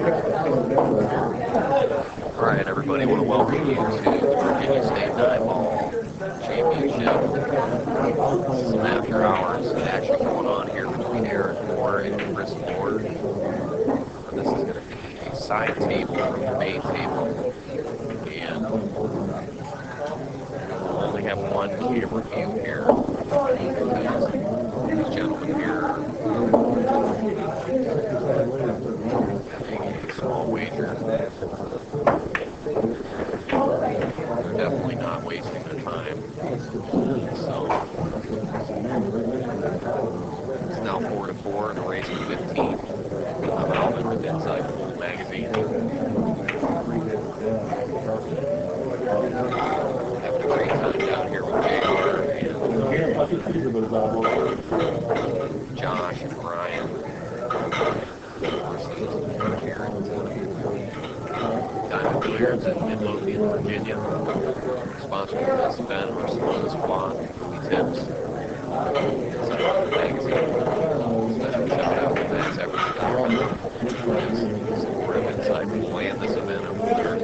Alright, everybody, I want to welcome you to Virginia State Nine-Ball Championship. This is an after-hours action going on here between Aaron Loar and Chris Loar. This is going to be a side table from the main table. And we'll only have one camera view here. These gentlemen here are having a small wager. They're definitely not wasting their time. So it's now 4-4 in the race to 15. I'm Alvin with Inside Pool Magazine. Having a great time down here with JR and Josh and Brian. Here at Diamond Billiards in Midlothian, Virginia. Sponsoring this event are Sloan Squad, Tips, Inside Pool Magazine. Special shout out to Matt's Everett supportive Inside Pool and this event over there.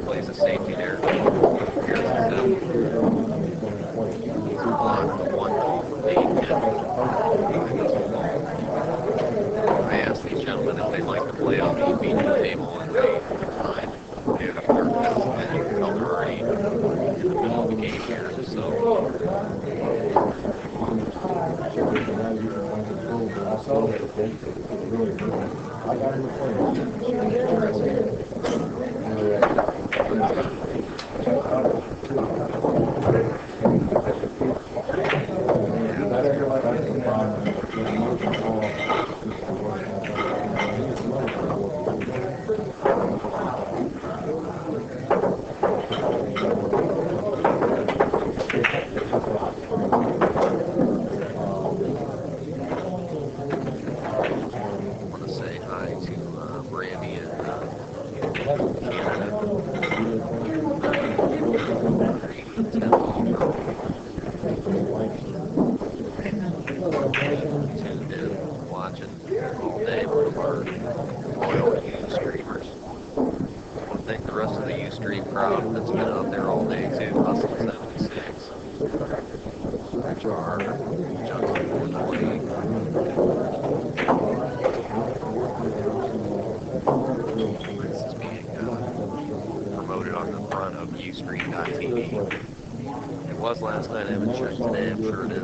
Plays a safety there. Here's the tip. On the one ball from the 8 I asked these gentlemen if they like to play on the feature table, and they declined. They're already in the middle of the game here, so. Last night, I'm sure today, I'm sure it is.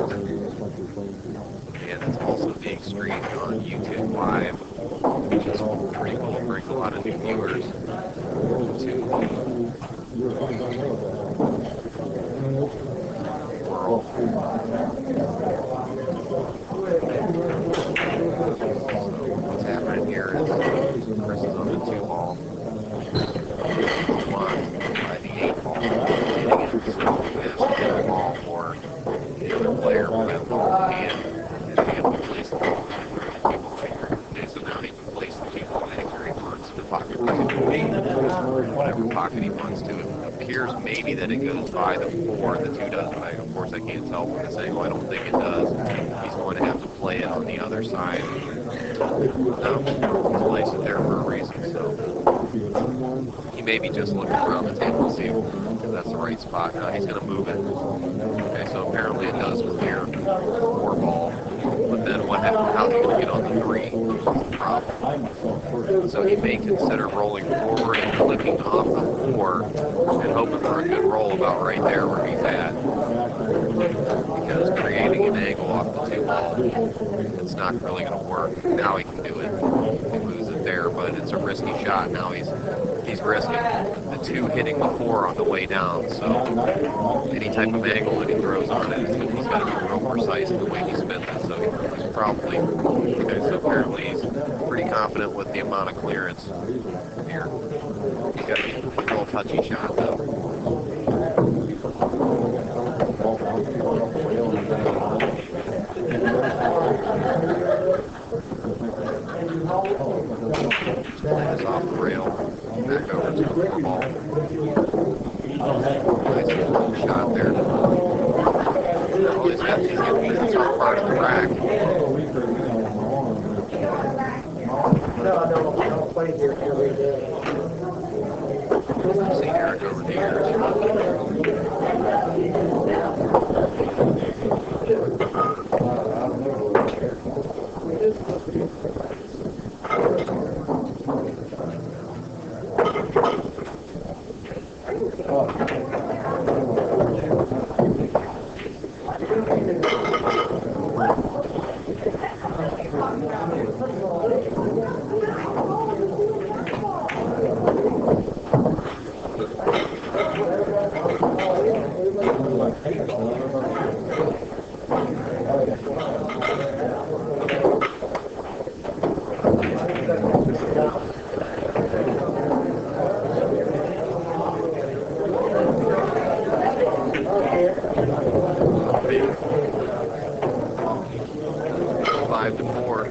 And it's also being streamed on YouTube Live, which is pretty cool. It brings a lot of new viewers to the world. What's happening here is Chris is on the 2 ball. One by the 8 ball. The ball for the other player with that ball in hand, and be able to place the ball so now he can place the people where he wants to pocket whatever pocket he wants to. It appears maybe that it goes by the 4 and the 2 doesn't. Of course I can't tell from this angle. I don't think it does. He's going to have to play it on the other side. No, place it there for a reason, so he may be just looking around the table to see if that's the right spot. Now he's going to move it. Okay, so apparently it does clear 4 ball. But then what happens? How's he going to get on the 3? That's the problem. So he may consider rolling forward and clicking off the 4 and hoping for a good roll about right there where he's at. Because creating an angle off the 2 ball, it's not really going to work. Now he can do it. He moves it there, but it's a risky shot. Now he's risking the 2 hitting the 4 on the way down. So any type of angle that he throws on it, he's got to be real precise in the way he spins it. So he's probably, okay, so apparently he's pretty confident with the amount of clearance here. He's got to be a little touchy shot though. That is off the rail. Back over to the ball. Nice little shot there. track. No, I don't play here every day. I've seen Eric over the years. Five to 4.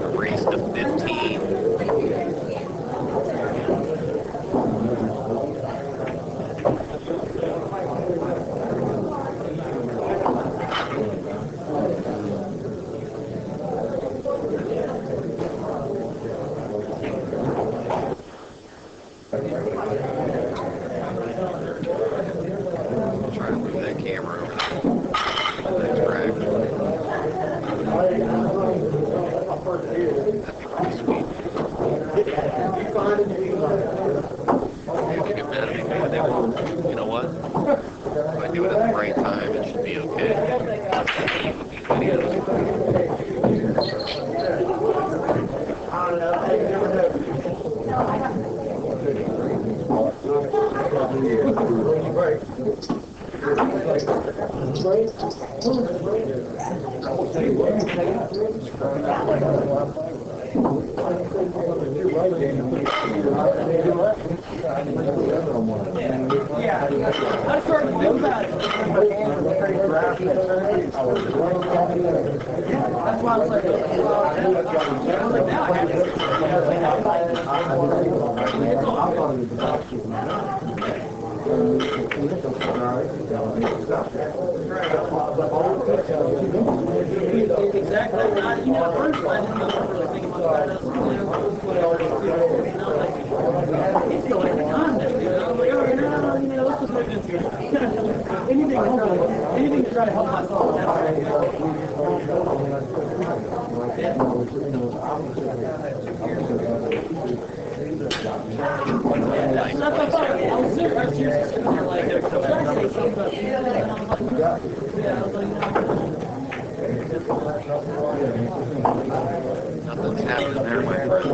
The race to 15. Try to move that camera over to the next rack. That'd be pretty sweet. People get mad at me, but they won't. You know what? If I do it at the right time, it should be okay. With these videos. That's why I was like, exactly. Not, you know, first I didn't really think about that. It's still like the contest, you know. I'm like, oh, no, you know, let's just make this. Anything to try to help myself. That's not the fun. I was serious sitting there like, I was like, Nothing's happening there, my friend.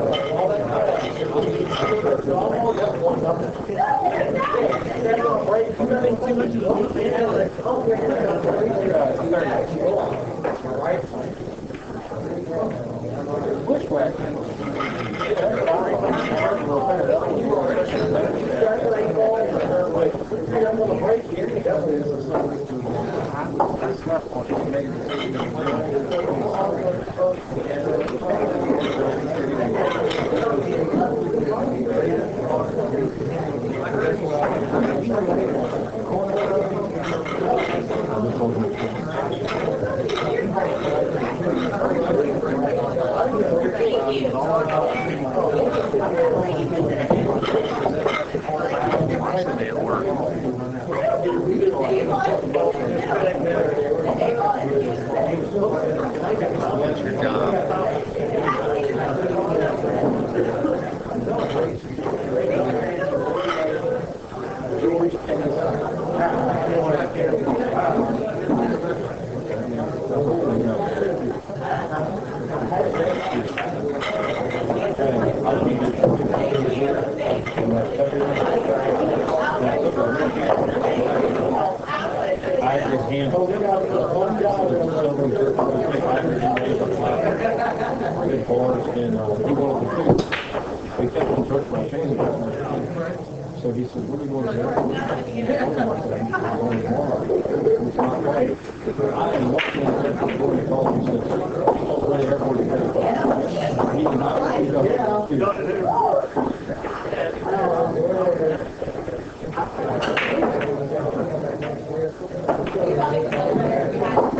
It'll work. That's your job. So he said, what are you going to do? I am looking at the before he called me and said, oh, the airport is ready. He did not.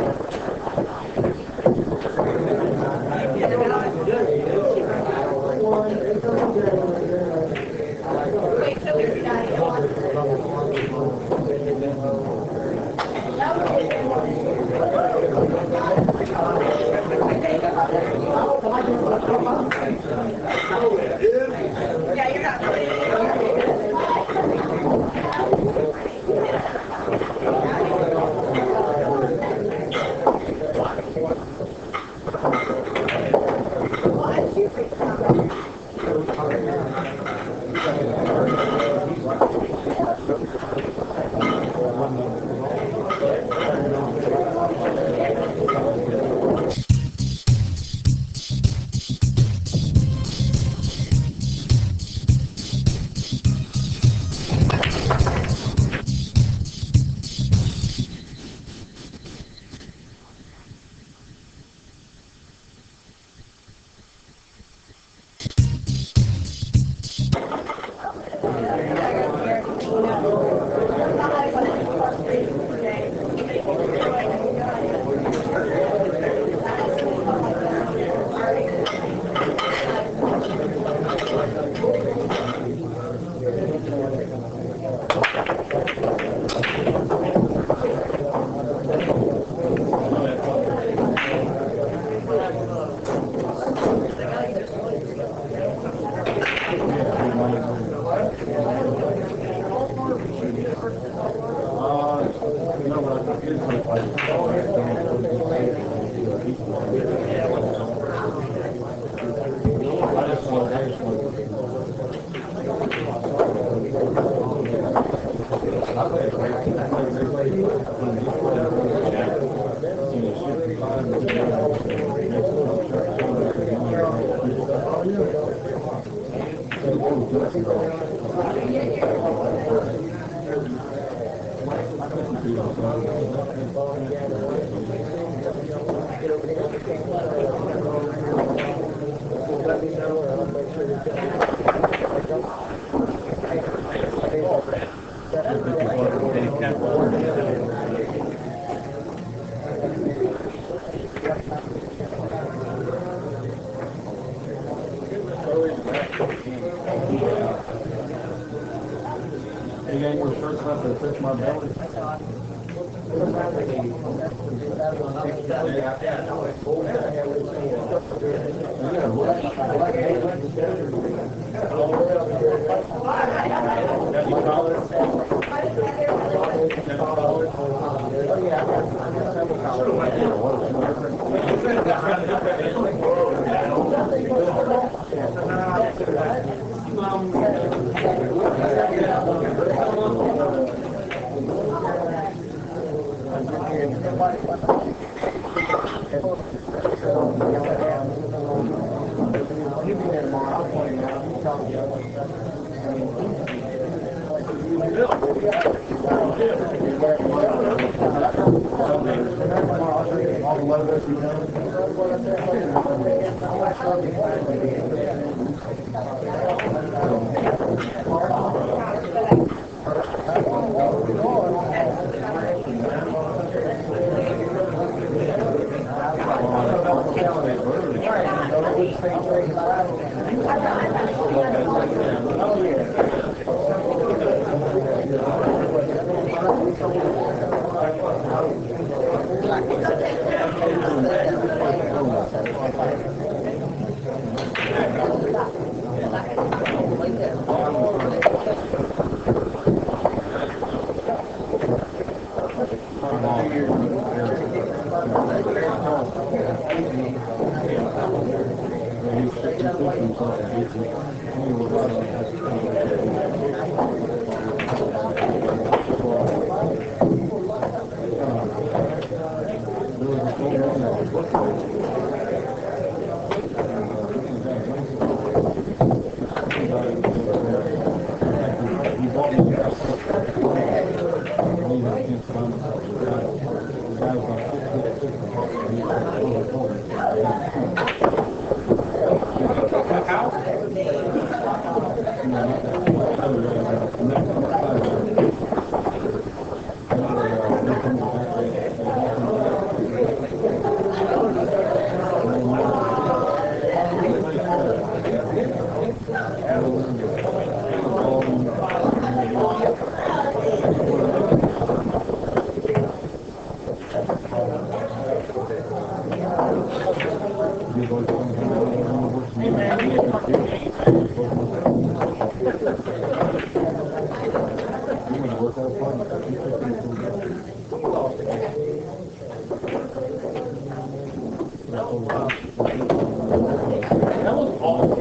was awful.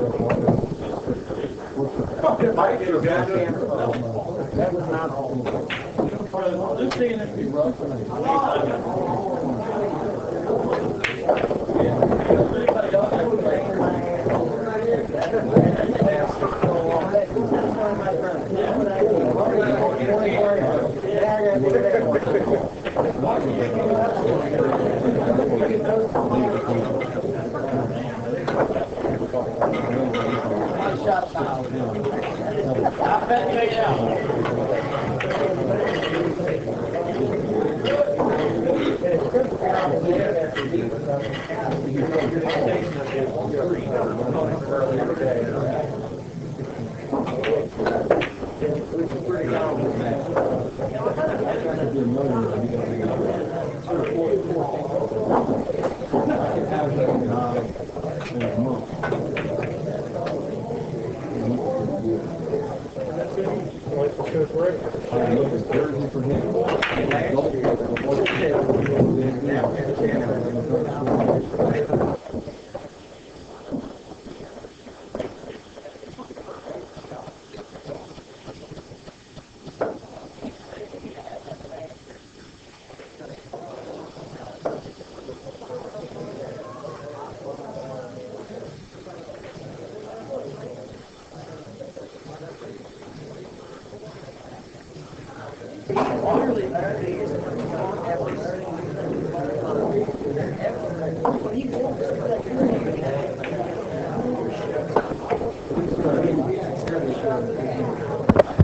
That was not all. Just seeing it be rough.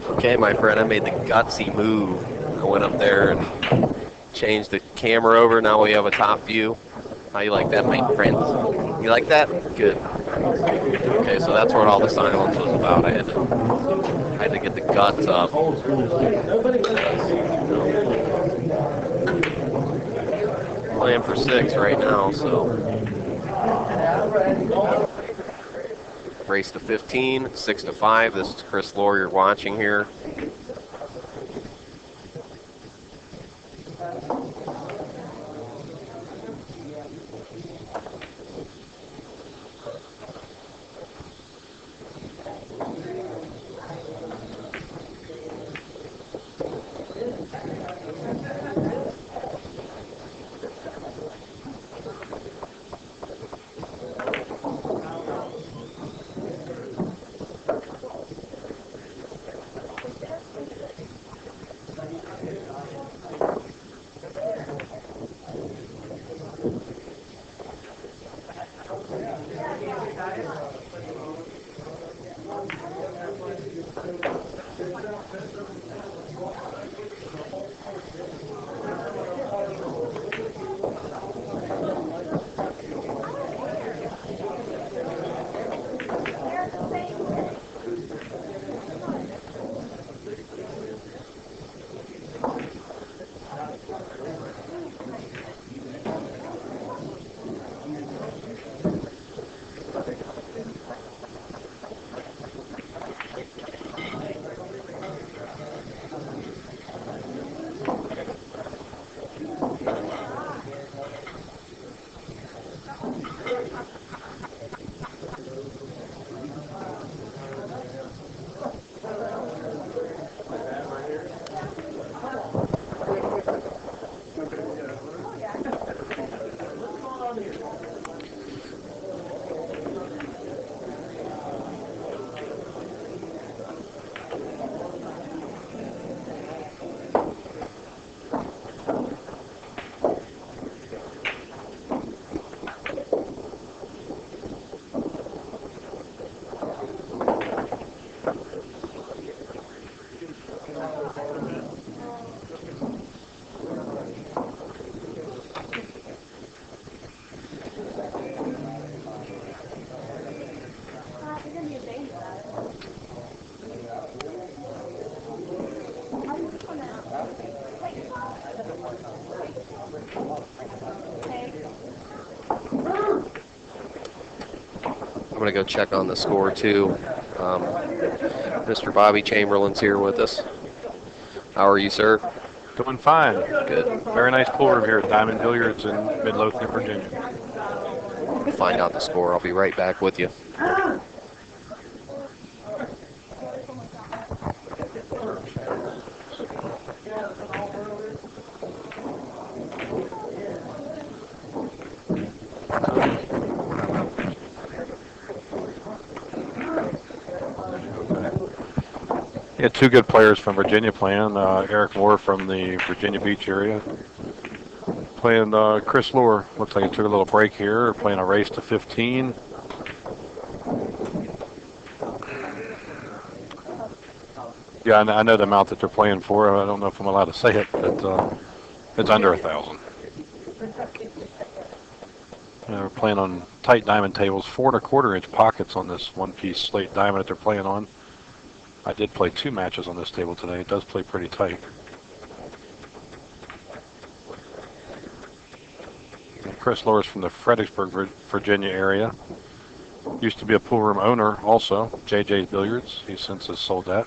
Okay, my friend, I made the gutsy move. I went up there and changed the camera over. Now we have a top view. How you like that, my friends? You like that? Good. Okay, so that's what all the silence was about. I had to get the guts up. Playing for 6 right now, so. Race to 15, 6-5. This is Chris Loar you're watching here. I'm going to go check on the score, too. Mr. Bobby Chamberlain's here with us. How are you, sir? Doing fine. Good. Very nice pool room here at Diamond Billiards in Midlothian, Virginia. find out the score. I'll be right back with you. Yeah, two good players from Virginia playing. Eric Loar from the Virginia Beach area. Playing Chris Loar. Looks like he took a little break here. Playing a race to 15. Yeah, I know the amount that they're playing for. I don't know if I'm allowed to say it, but it's under 1,000. They're playing on tight diamond tables, 4¼ inch pockets on this one-piece slate diamond that they're playing on. I did play 2 matches on this table today. It does play pretty tight. Chris Loar's from the Fredericksburg, Virginia area. Used to be a pool room owner also, JJ's Billiards. He since has sold that.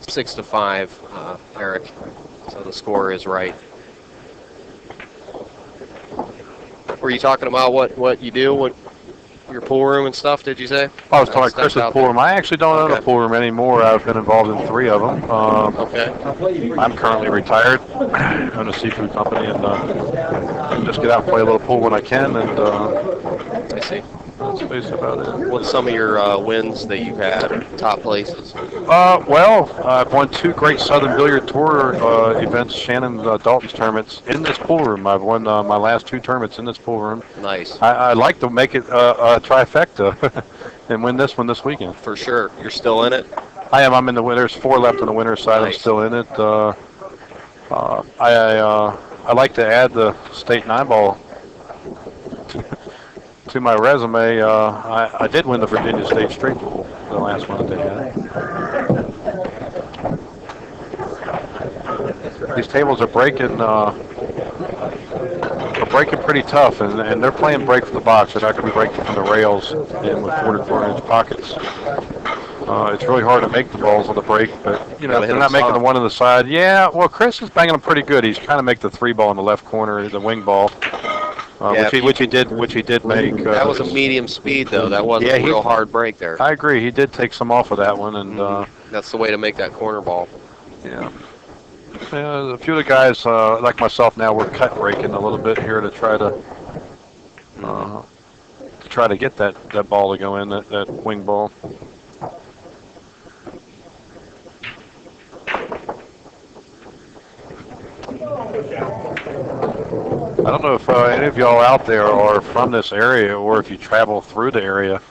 6-5, Eric. So the score is right. Were you talking about what you do, what your pool room and stuff? Did you say? I was talking about Chris's pool room. I actually don't own a pool room anymore. I've been involved in 3 of them. Okay. I'm currently retired. I own a seafood company and just get out and play a little pool when I can. And I see. that's basically about it. What's some of your wins that you've had, top places? Well, I've won 2 great Southern Billiard Tour events, Shannon Dalton's tournaments, in this pool room. I've won my last 2 tournaments in this pool room. Nice. I'd like to make it a trifecta and win this one this weekend. For sure. You're still in it? I am. I'm in the winners. 4 left on the winner's side. Nice. I'm still in it. I like to add the state 9-ball to my resume. I did win the Virginia State Straight Pool, the last one that they had. These tables are breaking pretty tough, and they're playing break from the box. They're not going to be breaking from the rails and with 44-inch pockets. It's really hard to make the balls on the break, but they're not making the one on the side. Yeah, well, Chris is banging them pretty good. He's trying to make the 3-ball in the left corner, the wing ball. Which he did make. That was a medium speed though. That wasn't a real hard break there. I agree. He did take some off of that one, and that's the way to make that corner ball. Yeah. A few of the guys like myself now, we're cut breaking a little bit here to try to get that ball to go in, that wing ball. I don't know if any of y'all out there are from this area or if you travel through the area.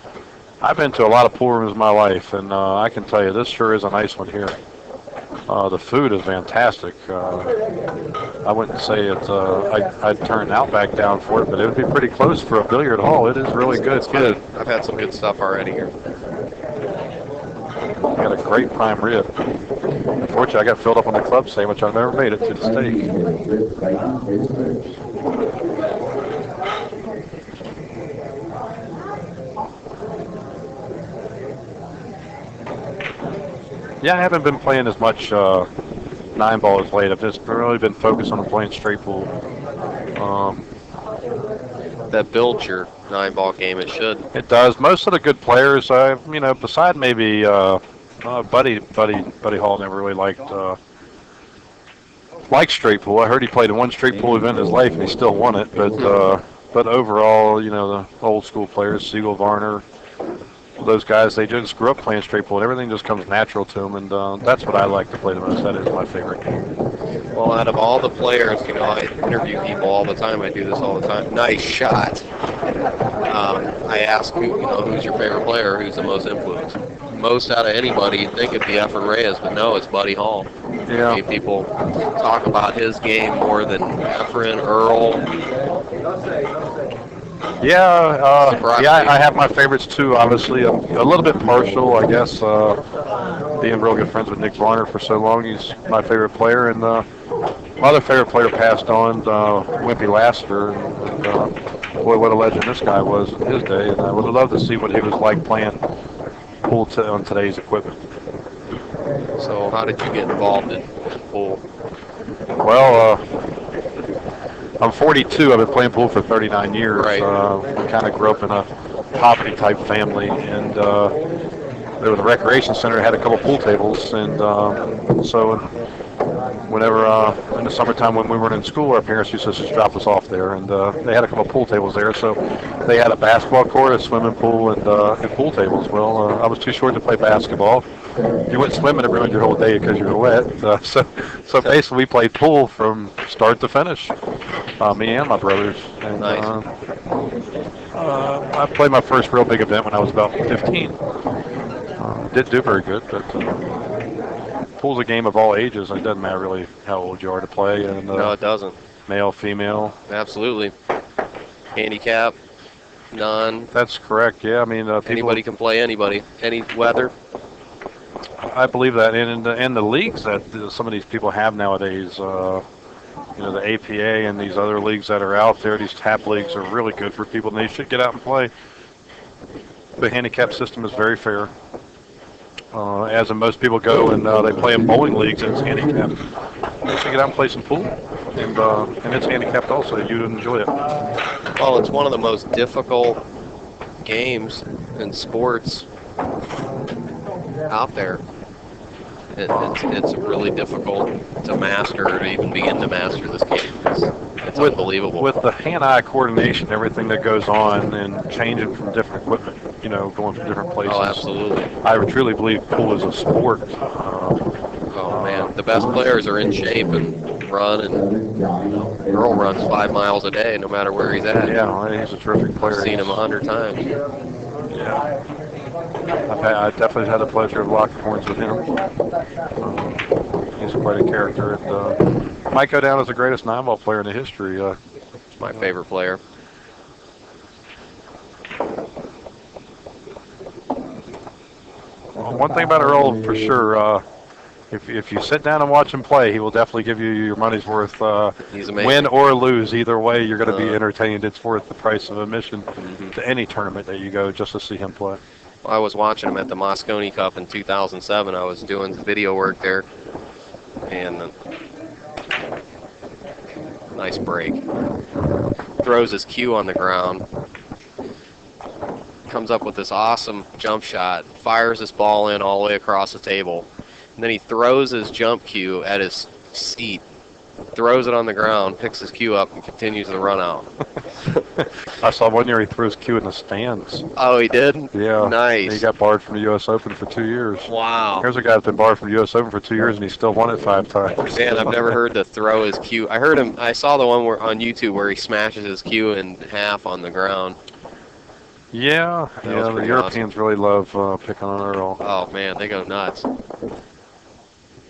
I've been to a lot of pool rooms in my life, and I can tell you this sure is a nice one here. The food is fantastic. I wouldn't say I'd turn Outback down for it, but it would be pretty close for a billiard hall. It is really good. Good. I've had some good stuff already here. Got a great prime rib. Unfortunately, I got filled up on the club sandwich. I never made it to the steak. Yeah, I haven't been playing as much 9-ball as late. I've just really been focused on playing straight pool. That builds your 9-ball game. It should. It does. Most of the good players, beside maybe Buddy Hall, never really liked straight pool. I heard he played in one straight pool event in his life and he still won it. But overall, the old school players, Siegel, Varner, those guys, they just grew up playing straight pool. Everything just comes natural to them, and that's what I like to play the most. That is my favorite game. Well, out of all the players, I interview people all the time. I do this all the time. Nice shot. I ask who's your favorite player, who's the most influenced. Most out of anybody, you'd think it'd be Efren Reyes, but no, it's Buddy Hall. Yeah. I mean, people talk about his game more than Efren, Earl. I have my favorites too. Obviously, I'm a little bit partial, I guess. Being real good friends with Nick Varner for so long, he's my favorite player. And my other favorite player passed on, Wimpy Lassiter. And boy, what a legend this guy was in his day. And I would love to see what he was like playing pool on today's equipment. So, how did you get involved in pool? Well, I'm 42. I've been playing pool for 39 years. Right. We kind of grew up in a poverty type family, and there was a recreation center that had a couple pool tables, and so whenever in the summertime when we weren't in school, our parents used to just drop us off there, and they had a couple pool tables there. So they had a basketball court, a swimming pool, and pool tables. Well, I was too short to play basketball. You went swimming, it ruined your whole day because you were wet. So basically, we played pool from start to finish. Me and my brothers. And, Nice. I played my first real big event when I was about 15. Didn't do very good, but pool's a game of all ages. It doesn't matter really how old you are to play. And No, it doesn't. male, female. Absolutely. Handicap, none. That's correct. Yeah, I mean, people, Anybody can play anybody, any weather. I believe that, and in the leagues that some of these people have nowadays, the APA and these other leagues that are out there, these tap leagues are really good for people, and they should get out and play. The handicap system is very fair. As in most people go and they play in bowling leagues and it's handicapped. They should get out and play some pool, and it's handicapped also. You'd enjoy it. Well, it's one of the most difficult games in sports out there. It's really difficult to master or even begin to master this game. It's unbelievable. With the hand-eye coordination, everything that goes on, and changing from different equipment, going from different places. Oh, absolutely. I truly believe pool is a sport. Oh man, the best players are in shape and run, and Earl runs 5 miles a day, no matter where he's at. Yeah, he's a terrific player. I've seen him 100 times. Yeah. I definitely had the pleasure of locking horns with him. He's quite a character. And, might go down as the greatest 9-ball player in the history. My favorite player. One thing about Earl for sure, if you sit down and watch him play, he will definitely give you your money's worth. He's amazing. Win or lose, either way, you're going to be entertained. It's worth the price of admission to any tournament that you go just to see him play. I was watching him at the Moscone Cup in 2007. I was doing video work there, and nice break. Throws his cue on the ground. Comes up with this awesome jump shot. Fires this ball in all the way across the table. And then he throws his jump cue at his seat. Throws it on the ground, picks his cue up, and continues the run out. I saw one year he threw his cue in the stands. Oh, he did? Yeah. Nice. He got barred from the U.S. Open for 2 years. Wow. Here's a guy that's been barred from the U.S. Open for 2 years, and he still won it 5 times. Man, I've never heard to throw his cue. I heard him. I saw the one on YouTube where he smashes his cue in half on the ground. Yeah, the Europeans really love picking on Earl. Oh, man, they go nuts.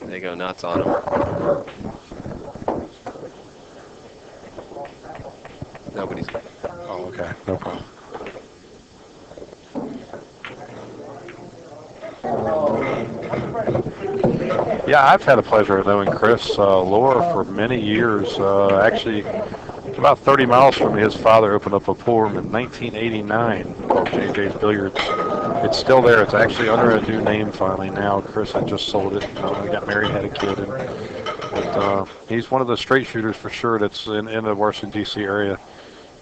They go nuts on him. Nobody's... Oh, okay. No problem. Yeah, I've had the pleasure of knowing Chris Loar for many years. Actually, about 30 miles from me, his father opened up a pool room in 1989 called JJ's Billiards. It's still there. It's actually under a new name finally now. Chris had just sold it. He got married, had a kid. But he's one of the straight shooters for sure that's in the Washington, D.C. area.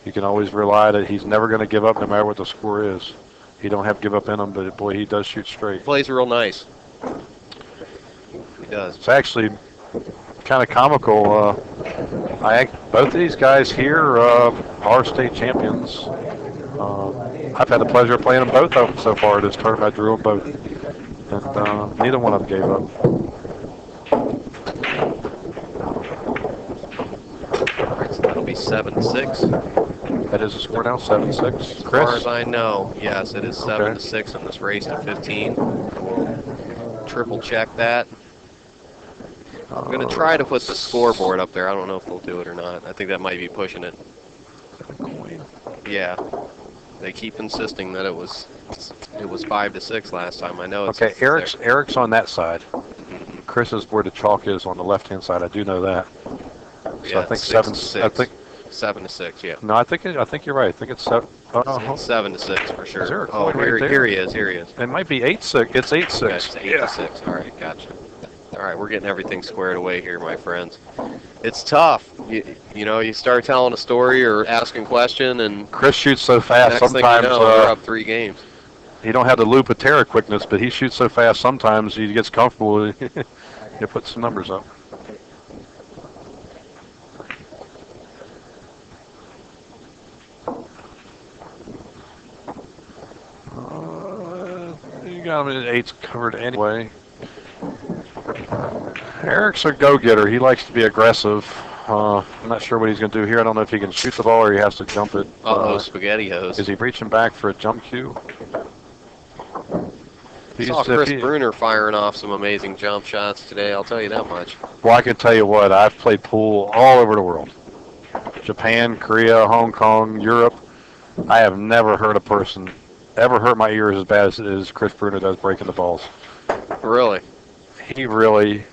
You can always rely that he's never going to give up no matter what the score is. He don't have give up in him, but boy, he does shoot straight. Plays real nice. He does. It's actually kind of comical. Both of these guys here are state champions. I've had the pleasure of playing them both of them so far this tournament. I drew them both, and neither one of them gave up. All right, so that'll be 7-6. That is the score now, 7-6. As Chris? far as I know, yes, it is 7-6 in this race to 15. We'll triple check that. I'm going to try to put the scoreboard up there. I don't know if they'll do it or not. I think that might be pushing it. Yeah. They keep insisting that it was 5-6 last time. I know it's okay. Eric's on that side. Chris is where the chalk is on the left-hand side. I do know that. So yeah, I think 6-6. I think 7-6. Yeah. no. I think you're right. I think it's 7. It's 7-6 for sure. Is there a Oh, coin right there? here he is. Here he is. It might be 8-6. It's 8-6. Okay, it's 8-6. All right, gotcha. All right, we're getting everything squared away here, my friends. It's tough. You start telling a story or asking a question, and Chris shoots so fast next thing you sometimes. know, you're up 3 games. He don't have the Lupatera quickness, but he shoots so fast sometimes he gets comfortable. He puts some numbers up. You got him at 8's covered anyway. Eric's a go-getter. He likes to be aggressive. I'm not sure what he's going to do here. I don't know if he can shoot the ball or he has to jump it. SpaghettiOs. Is he reaching back for a jump cue? I saw Chris Bruner firing off some amazing jump shots today, I'll tell you that much. Well, I can tell you what, I've played pool all over the world. Japan, Korea, Hong Kong, Europe. I have never heard a person ever hurt my ears as bad as Chris Bruner does breaking the balls. Really? He really,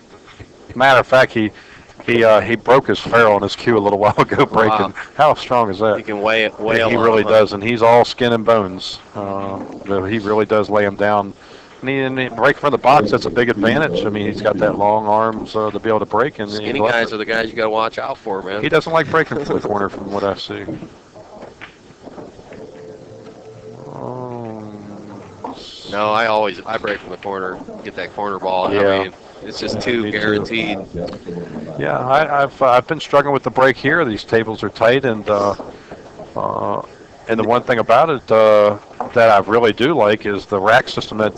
matter of fact, he broke his ferrule on his cue a little while ago breaking. Wow. How strong is that? He can weigh He really does, and he's all skin and bones. He really does lay him down. And he break from the box, that's a big advantage. I mean, he's got that long arms to be able to break. And skinny guys are the guys you got to watch out for, man. He doesn't like breaking from the corner, from what I see. No, I break from the corner, get that corner ball. Yeah. I mean, it's just too guaranteed. Yeah, I've been struggling with the break here. These tables are tight, and the one thing about it that I really do like is the rack system that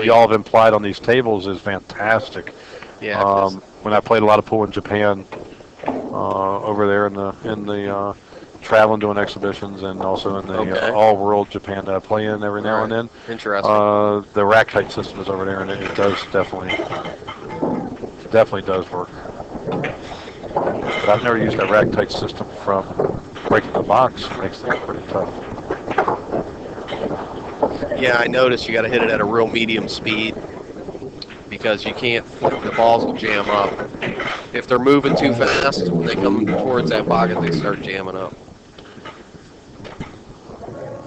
y'all have implied on these tables is fantastic. Yeah. When I played a lot of pool in Japan, over there in the traveling doing exhibitions, and also in the all-world Japan that I play in every now and then. Interesting. The rack tight system is over there, and it does definitely does work. But I've never used that rack tight system from breaking the box. It makes things pretty tough. Yeah, I noticed you got to hit it at a real medium speed because you can't. The balls will jam up. If they're moving too fast, when they come towards that pocket, they start jamming up.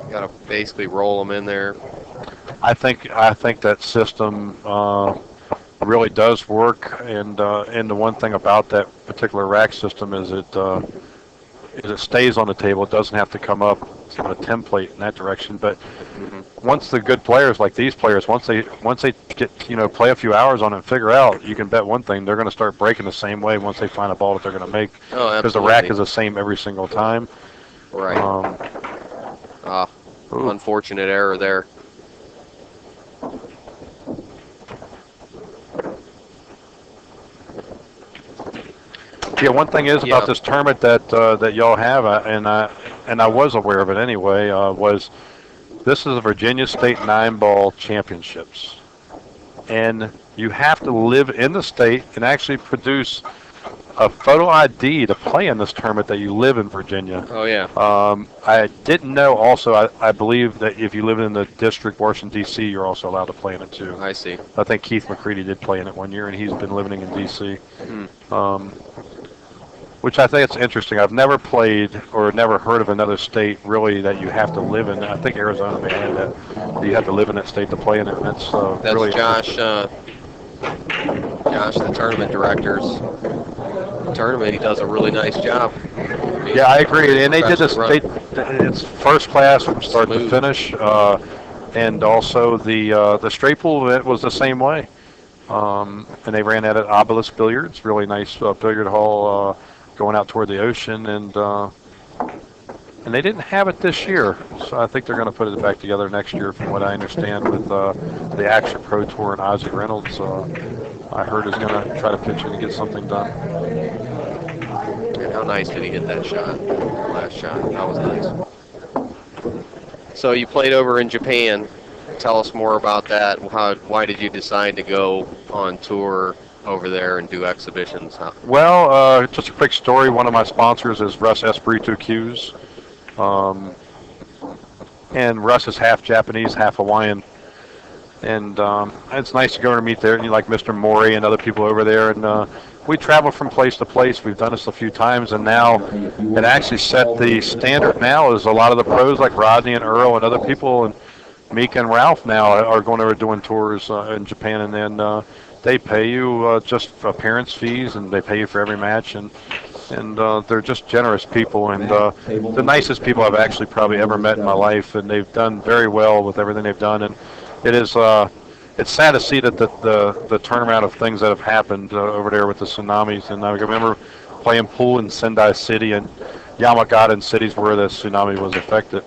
You got to basically roll them in there. I think that system really does work, and the one thing about that particular rack system is it stays on the table. It doesn't have to come up on a template in that direction. But once the good players, like these players, once they get play a few hours on it and figure out, you can bet one thing, they're going to start breaking the same way once they find a ball that they're going to make. Oh, because the rack is the same every single time. Right. Unfortunate error there. Yeah, one thing is about this tournament that y'all have, and I was aware of it anyway, was this is the Virginia State 9-ball championships, and you have to live in the state and actually produce a photo ID to play in this tournament that you live in Virginia. Oh yeah. I didn't know. Also, I believe that if you live in the district, Washington D.C., you're also allowed to play in it too. I see. I think Keith McCready did play in it one year, and he's been living in D.C. Which I think it's interesting. I've never played or never heard of another state really that you have to live in. I think Arizona may have that. You have to live in that state to play in it. That's really Josh, the tournament director's tournament. He does a really nice job. Yeah, I agree. And they did this. It's first class from start to finish, and also the straight pool event was the same way. And they ran that at Obelisk Billiards, really nice billiard hall. Going out toward the ocean, and they didn't have it this year, so I think they're going to put it back together next year, from what I understand, with the Action Pro Tour and Ozzie Reynolds. I heard is going to try to pitch in and get something done. And how nice did he hit that shot? Last shot, that was nice. So you played over in Japan. Tell us more about that. Why did you decide to go on tour over there and do exhibitions? Well, just a quick story. One of my sponsors is Russ Espiritu Cues. And Russ is half Japanese, half Hawaiian. And it's nice to go and meet there, and like Mr. Mori and other people over there. And we travel from place to place. We've done this a few times, and now it actually set the standard now is a lot of the pros like Rodney and Earl and other people, and Mika and Ralph now are going over doing tours in Japan, and then they pay you just appearance fees, and they pay you for every match. And and they're just generous people, and the nicest people I've actually probably ever met in my life, and they've done very well with everything they've done, and it is it's sad to see that the turnaround of things that have happened over there with the tsunamis, and I remember playing pool in Sendai City and Yamagata and cities where the tsunami was affected.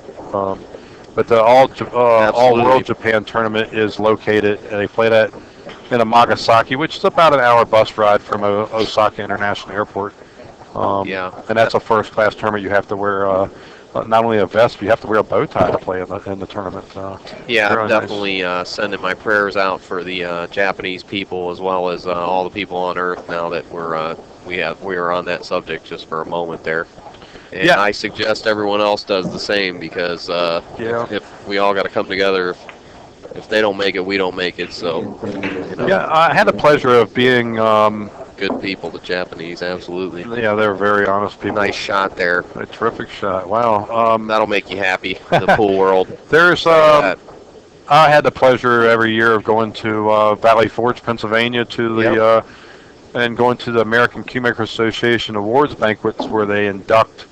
But the all world Japan tournament is located. They play that in Amagasaki, which is about an hour bus ride from Osaka International Airport. And that's a first-class tournament. You have to wear not only a vest, but you have to wear a bow tie to play in the tournament. I'm definitely sending my prayers out for the Japanese people as well as all the people on Earth now that we are on that subject just for a moment there. And I suggest everyone else does the same because if we all got to come together, if they don't make it, we don't make it. So, Yeah, I had the pleasure of being. Good people, the Japanese, absolutely. Yeah, they're very honest people. Nice shot there. A terrific shot. Wow. That'll make you happy, the pool world. There's I had the pleasure every year of going to Valley Forge, Pennsylvania, to the and going to the American Cuemaker Association awards banquets where they induct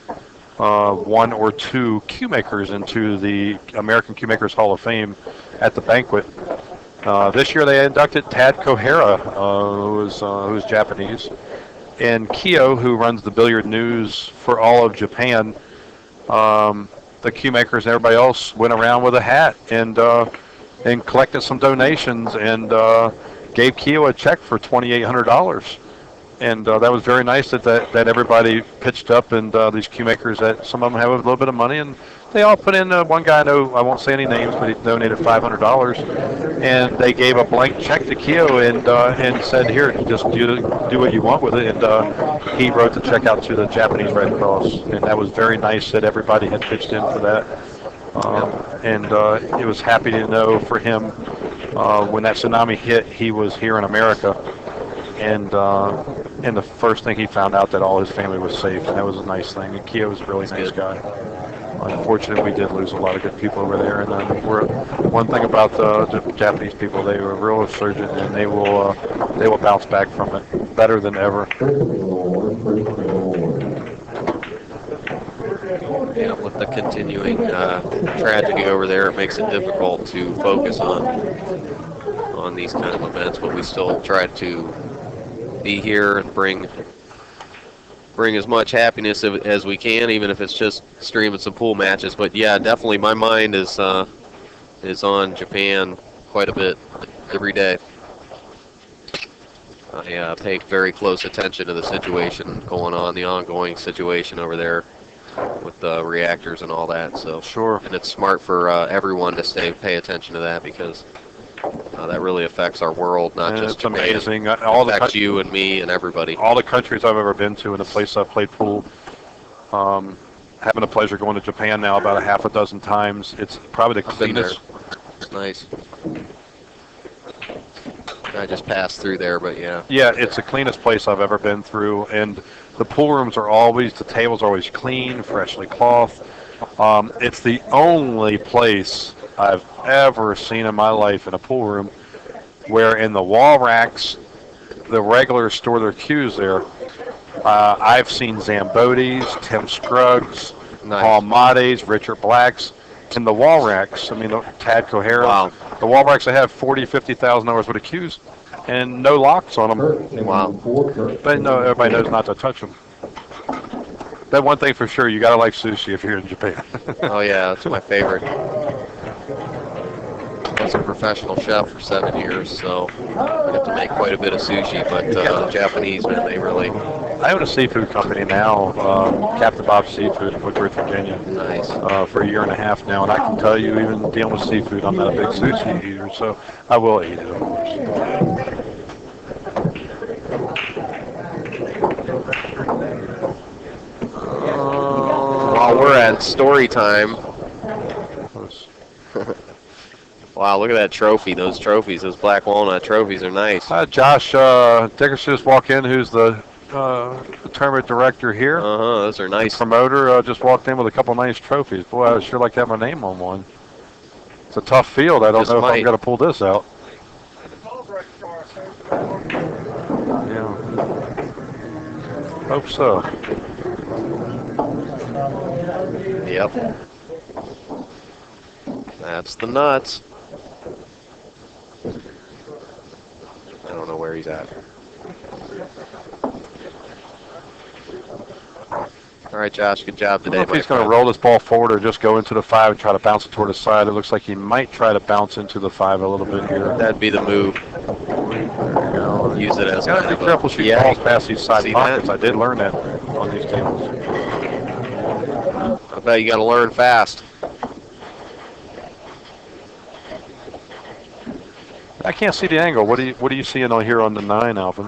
one or two Cuemakers into the American Cuemakers Hall of Fame at the banquet. This year they inducted Tad Kohara, who's Japanese, and Kyo, who runs the Billiard News for all of Japan. The Cuemakers and everybody else went around with a hat and collected some donations and gave Kyo a check for $2,800. And that was very nice that everybody pitched up, and these Cuemakers, that some of them have a little bit of money, and they all put in. One guy, I won't say any names, but he donated $500, and they gave a blank check to Kyo and said, "Here, just do what you want with it." And he wrote the check out to the Japanese Red Cross, and that was very nice that everybody had pitched in for that. And it was happy to know for him when that tsunami hit, he was here in America. And the first thing he found out that all his family was safe, and that was a nice thing. And Kyo was a really nice guy. Unfortunately, we did lose a lot of good people over there. And one thing about the Japanese people, they were real resurgent, and they will bounce back from it better than ever. Yeah, with the continuing tragedy over there, it makes it difficult to focus on these kind of events, but we still try to be here and bring as much happiness as we can, even if it's just streaming some pool matches. But yeah, definitely my mind is on Japan quite a bit every day. I pay very close attention to the situation going on, the ongoing situation over there with the reactors and all that. So sure, and it's smart for everyone to pay attention to that because that really affects our world, not just Japan. It's amazing. It affects you and me and everybody. All the countries I've ever been to and the place I've played pool, having the pleasure going to Japan now about a half a dozen times. It's probably the cleanest. It's nice. I just passed through there, but yeah. Yeah, it's the cleanest place I've ever been through, and the pool rooms are the tables are always clean, freshly clothed. It's the only place I've ever seen in my life in a pool room where in the wall racks, the regulars store their cues there. I've seen Zambotis, Tim Scruggs, Paul Mates, Richard Blacks in the wall racks. I mean, Tad Kohara. Wow. The wall racks, they have $40,000-$50,000 worth of cues and no locks on them. Wow. But no, everybody knows not to touch them. That one thing for sure, you gotta like sushi if you're in Japan. Oh yeah, that's my favorite. I was a professional chef for 7 years, so I got to make quite a bit of sushi. But the Japanese, man, they really. I own a seafood company now, Captain Bob's Seafood in Woodbridge, Virginia. Nice. For a year and a half now, and I can tell you, even dealing with seafood, I'm not a big sushi eater, so I will eat it, of course. While we're at story time. Wow, look at that trophy. Those trophies, those black walnut trophies are nice. Josh Dickerson just walked in, who's the tournament director here. Those are nice. The promoter just walked in with a couple nice trophies. Boy, I would sure like to have my name on one. It's a tough field. I don't know if I'm going to pull this out. Yeah. Hope so. Yep. That's the nuts. I don't know where he's at. All right, Josh, good job I today. don't know if he's my going to friend. roll this ball forward or just go into the 5 and try to bounce it toward the side. It looks like he might try to bounce into the 5 a little bit here. That'd be the move. Use it as You got to kind be of careful a, shooting balls past these side See pockets. that? I did learn that on these tables. I bet you got to learn fast. I can't see the angle. What are you seeing on here on the 9, Alvin?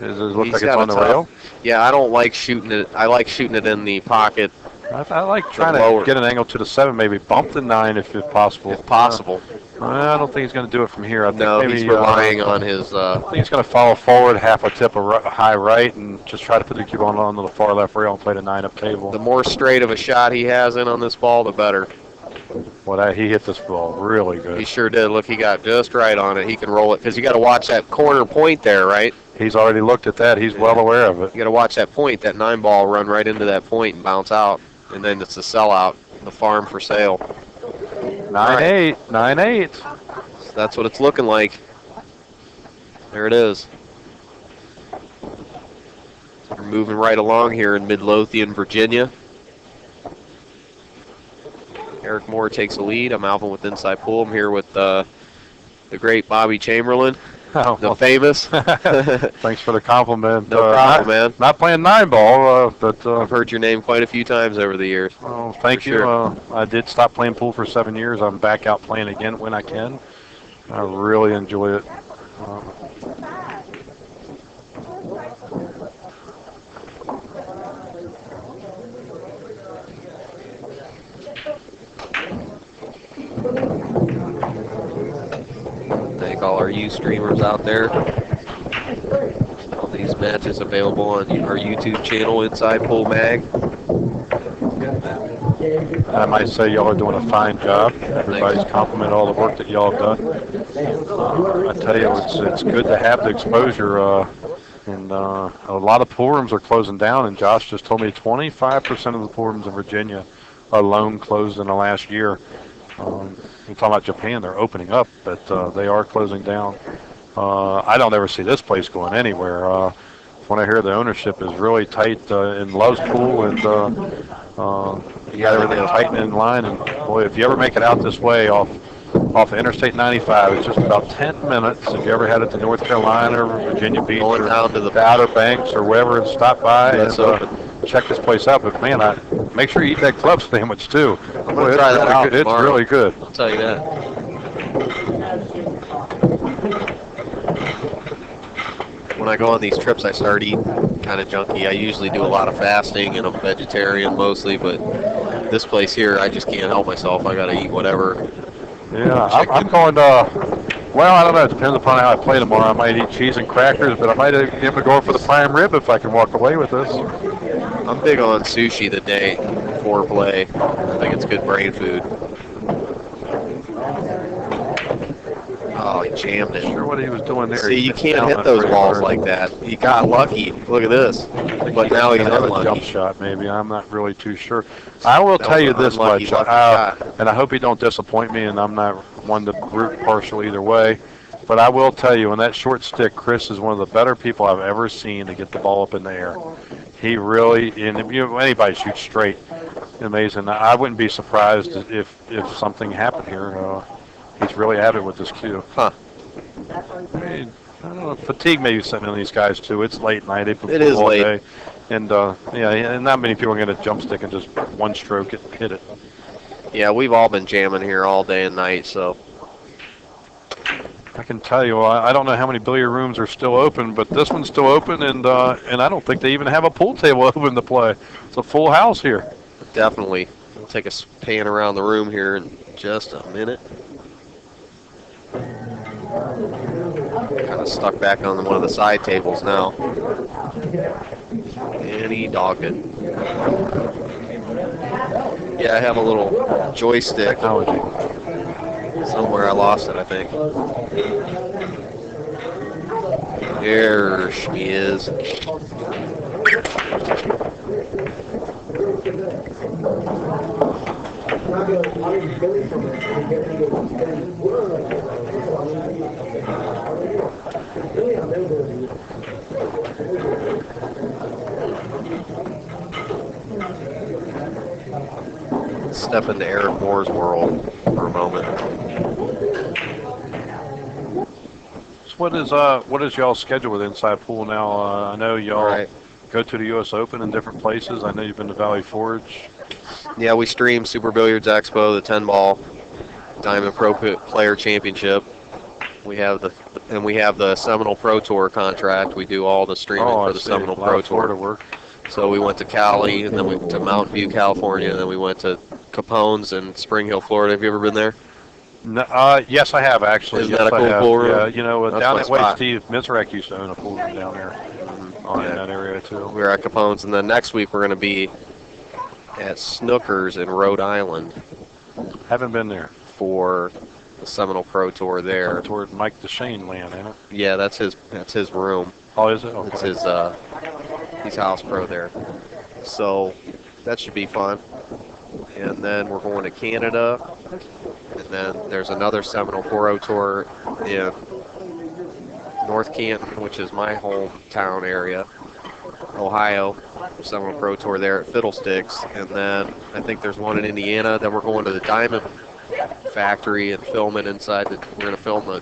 Does it look He's like it's got on a the tough- rail? Yeah, I don't like shooting it. I like shooting it in the pocket I like trying lower. to get an angle to the 7, maybe bump the 9 if possible. if possible. I don't think he's going to do it from here. I think No, maybe he's relying on his. I think he's going to follow forward half a tip of high right and just try to put the cube onto the far left rail and play the 9 up table. The more straight of a shot he has in on this ball, the better. Well, he hit this ball really good. He sure did. Look, he got just right on it. He can roll it because you got to watch that corner point there, right? He's already looked at that. He's well aware of it. You got to watch that point. That 9 ball run right into that point and bounce out, and then it's a sellout. The farm for sale. 9-8, 9-8. So that's what it's looking like. There it is. We're moving right along here in Midlothian, Virginia. Eric Moore takes the lead. I'm Alvin with Inside Pool. I'm here with the great Bobby Chamberlain, Oh, the well, famous. thanks for the compliment. No problem, man. Not playing 9 ball, but I've heard your name quite a few times over the years. oh, thank For you. sure. I did stop playing pool for 7 years. I'm back out playing again when I can. I really enjoy it. Thank all our you streamers out there. All these matches available on our YouTube channel, Inside Pool Mag. I might say y'all are doing a fine job. Everybody's complimenting all the work that y'all have done. I tell you, it's good to have the exposure. And a lot of pool rooms are closing down. And Josh just told me 25% of the pool rooms in Virginia alone closed in the last year. You're talking about Japan, they're opening up, but they are closing down. I don't ever see this place going anywhere. When I hear the ownership is really tight in Love's Pool, and you got everything tight and in line. And boy, if you ever make it out this way off Interstate 95, it's just about 10 minutes. If you ever headed to North Carolina or Virginia Beach Going or down to the Outer Banks or wherever, stop by That's and check this place out. But man, make sure you eat that club sandwich too. I'm gonna try that out It's tomorrow. really good. I'll tell you that. When I go on these trips, I start eating kind of junky. I usually do a lot of fasting, and I'm vegetarian mostly, but this place here, I just can't help myself. I gotta eat whatever. Yeah, I'm going well, I don't know. It depends upon how I play tomorrow. I might eat cheese and crackers, but I might even go for the prime rib if I can walk away with this. I'm big on sushi the day before play. I think it's good brain food. Oh, he jammed it. Sure what he was doing there. See, He you gets can't down hit that those pretty walls hard. like that. He got lucky. Look at this. But now he's Another unlucky. jump shot, maybe. I'm not really too sure. I will That tell was you an this unlucky much, lucky shot. and I hope you don't disappoint me, and I'm not one to root partial either way. But I will tell you, on that short stick, Chris is one of the better people I've ever seen to get the ball up in the air. He really, and if anybody shoots straight, amazing. I wouldn't be surprised if something happened here. He's really at it with this cue. Huh. I mean, I don't know, fatigue may be setting in these guys too. It's late night. They've been It is all late. day. And and not many people are going to jump stick and just one stroke it, hit it. Yeah, we've all been jamming here all day and night, so. I can tell you, I don't know how many billiard rooms are still open, but this one's still open, and I don't think they even have a pool table open to play. It's a full house here. Definitely. We'll take a pan around the room here in just a minute. Kind of stuck back on one of the side tables now. And he dogged it. Yeah, I have a little joystick Technology. somewhere. I lost it, I think. There she is. Step into Eric Moore's world for a moment. So what is y'all's schedule with Inside Pool now? I know y'all Right. go to the U.S. Open in different places. I know you've been to Valley Forge. Yeah, we stream Super Billiards Expo, the 10 ball, Diamond Pro Player Championship. We have the Seminole Pro Tour contract. We do all the streaming Oh, for I the see. Seminole A lot Pro of Florida Tour. work. So we went to Cali, and then we went to Mountain View, California, and then we went to Capone's in Spring Hill, Florida. Have you ever been there? No, yes, I have actually. Isn't Yes, that a I cool have. pool room? Yeah, you know, That's down my that way, spot. Steve Mizrek used to own a pool room down there in Yeah. that area too. We were at Capone's, and then next week we're going to be at Snooker's in Rhode Island Haven't been there. for the Seminole Pro Tour there. Toward Mike DeShane land, ain't it? Yeah, that's his room. Oh, is it? It's Okay. he's house pro there. So that should be fun. And then we're going to Canada. And then there's another Seminole Pro Tour in North Canton, which is my hometown area, Ohio. Seminole Pro Tour there at Fiddlesticks. And then I think there's one in Indiana. Then we're going to the Diamond Factory and filming inside. We're going to film a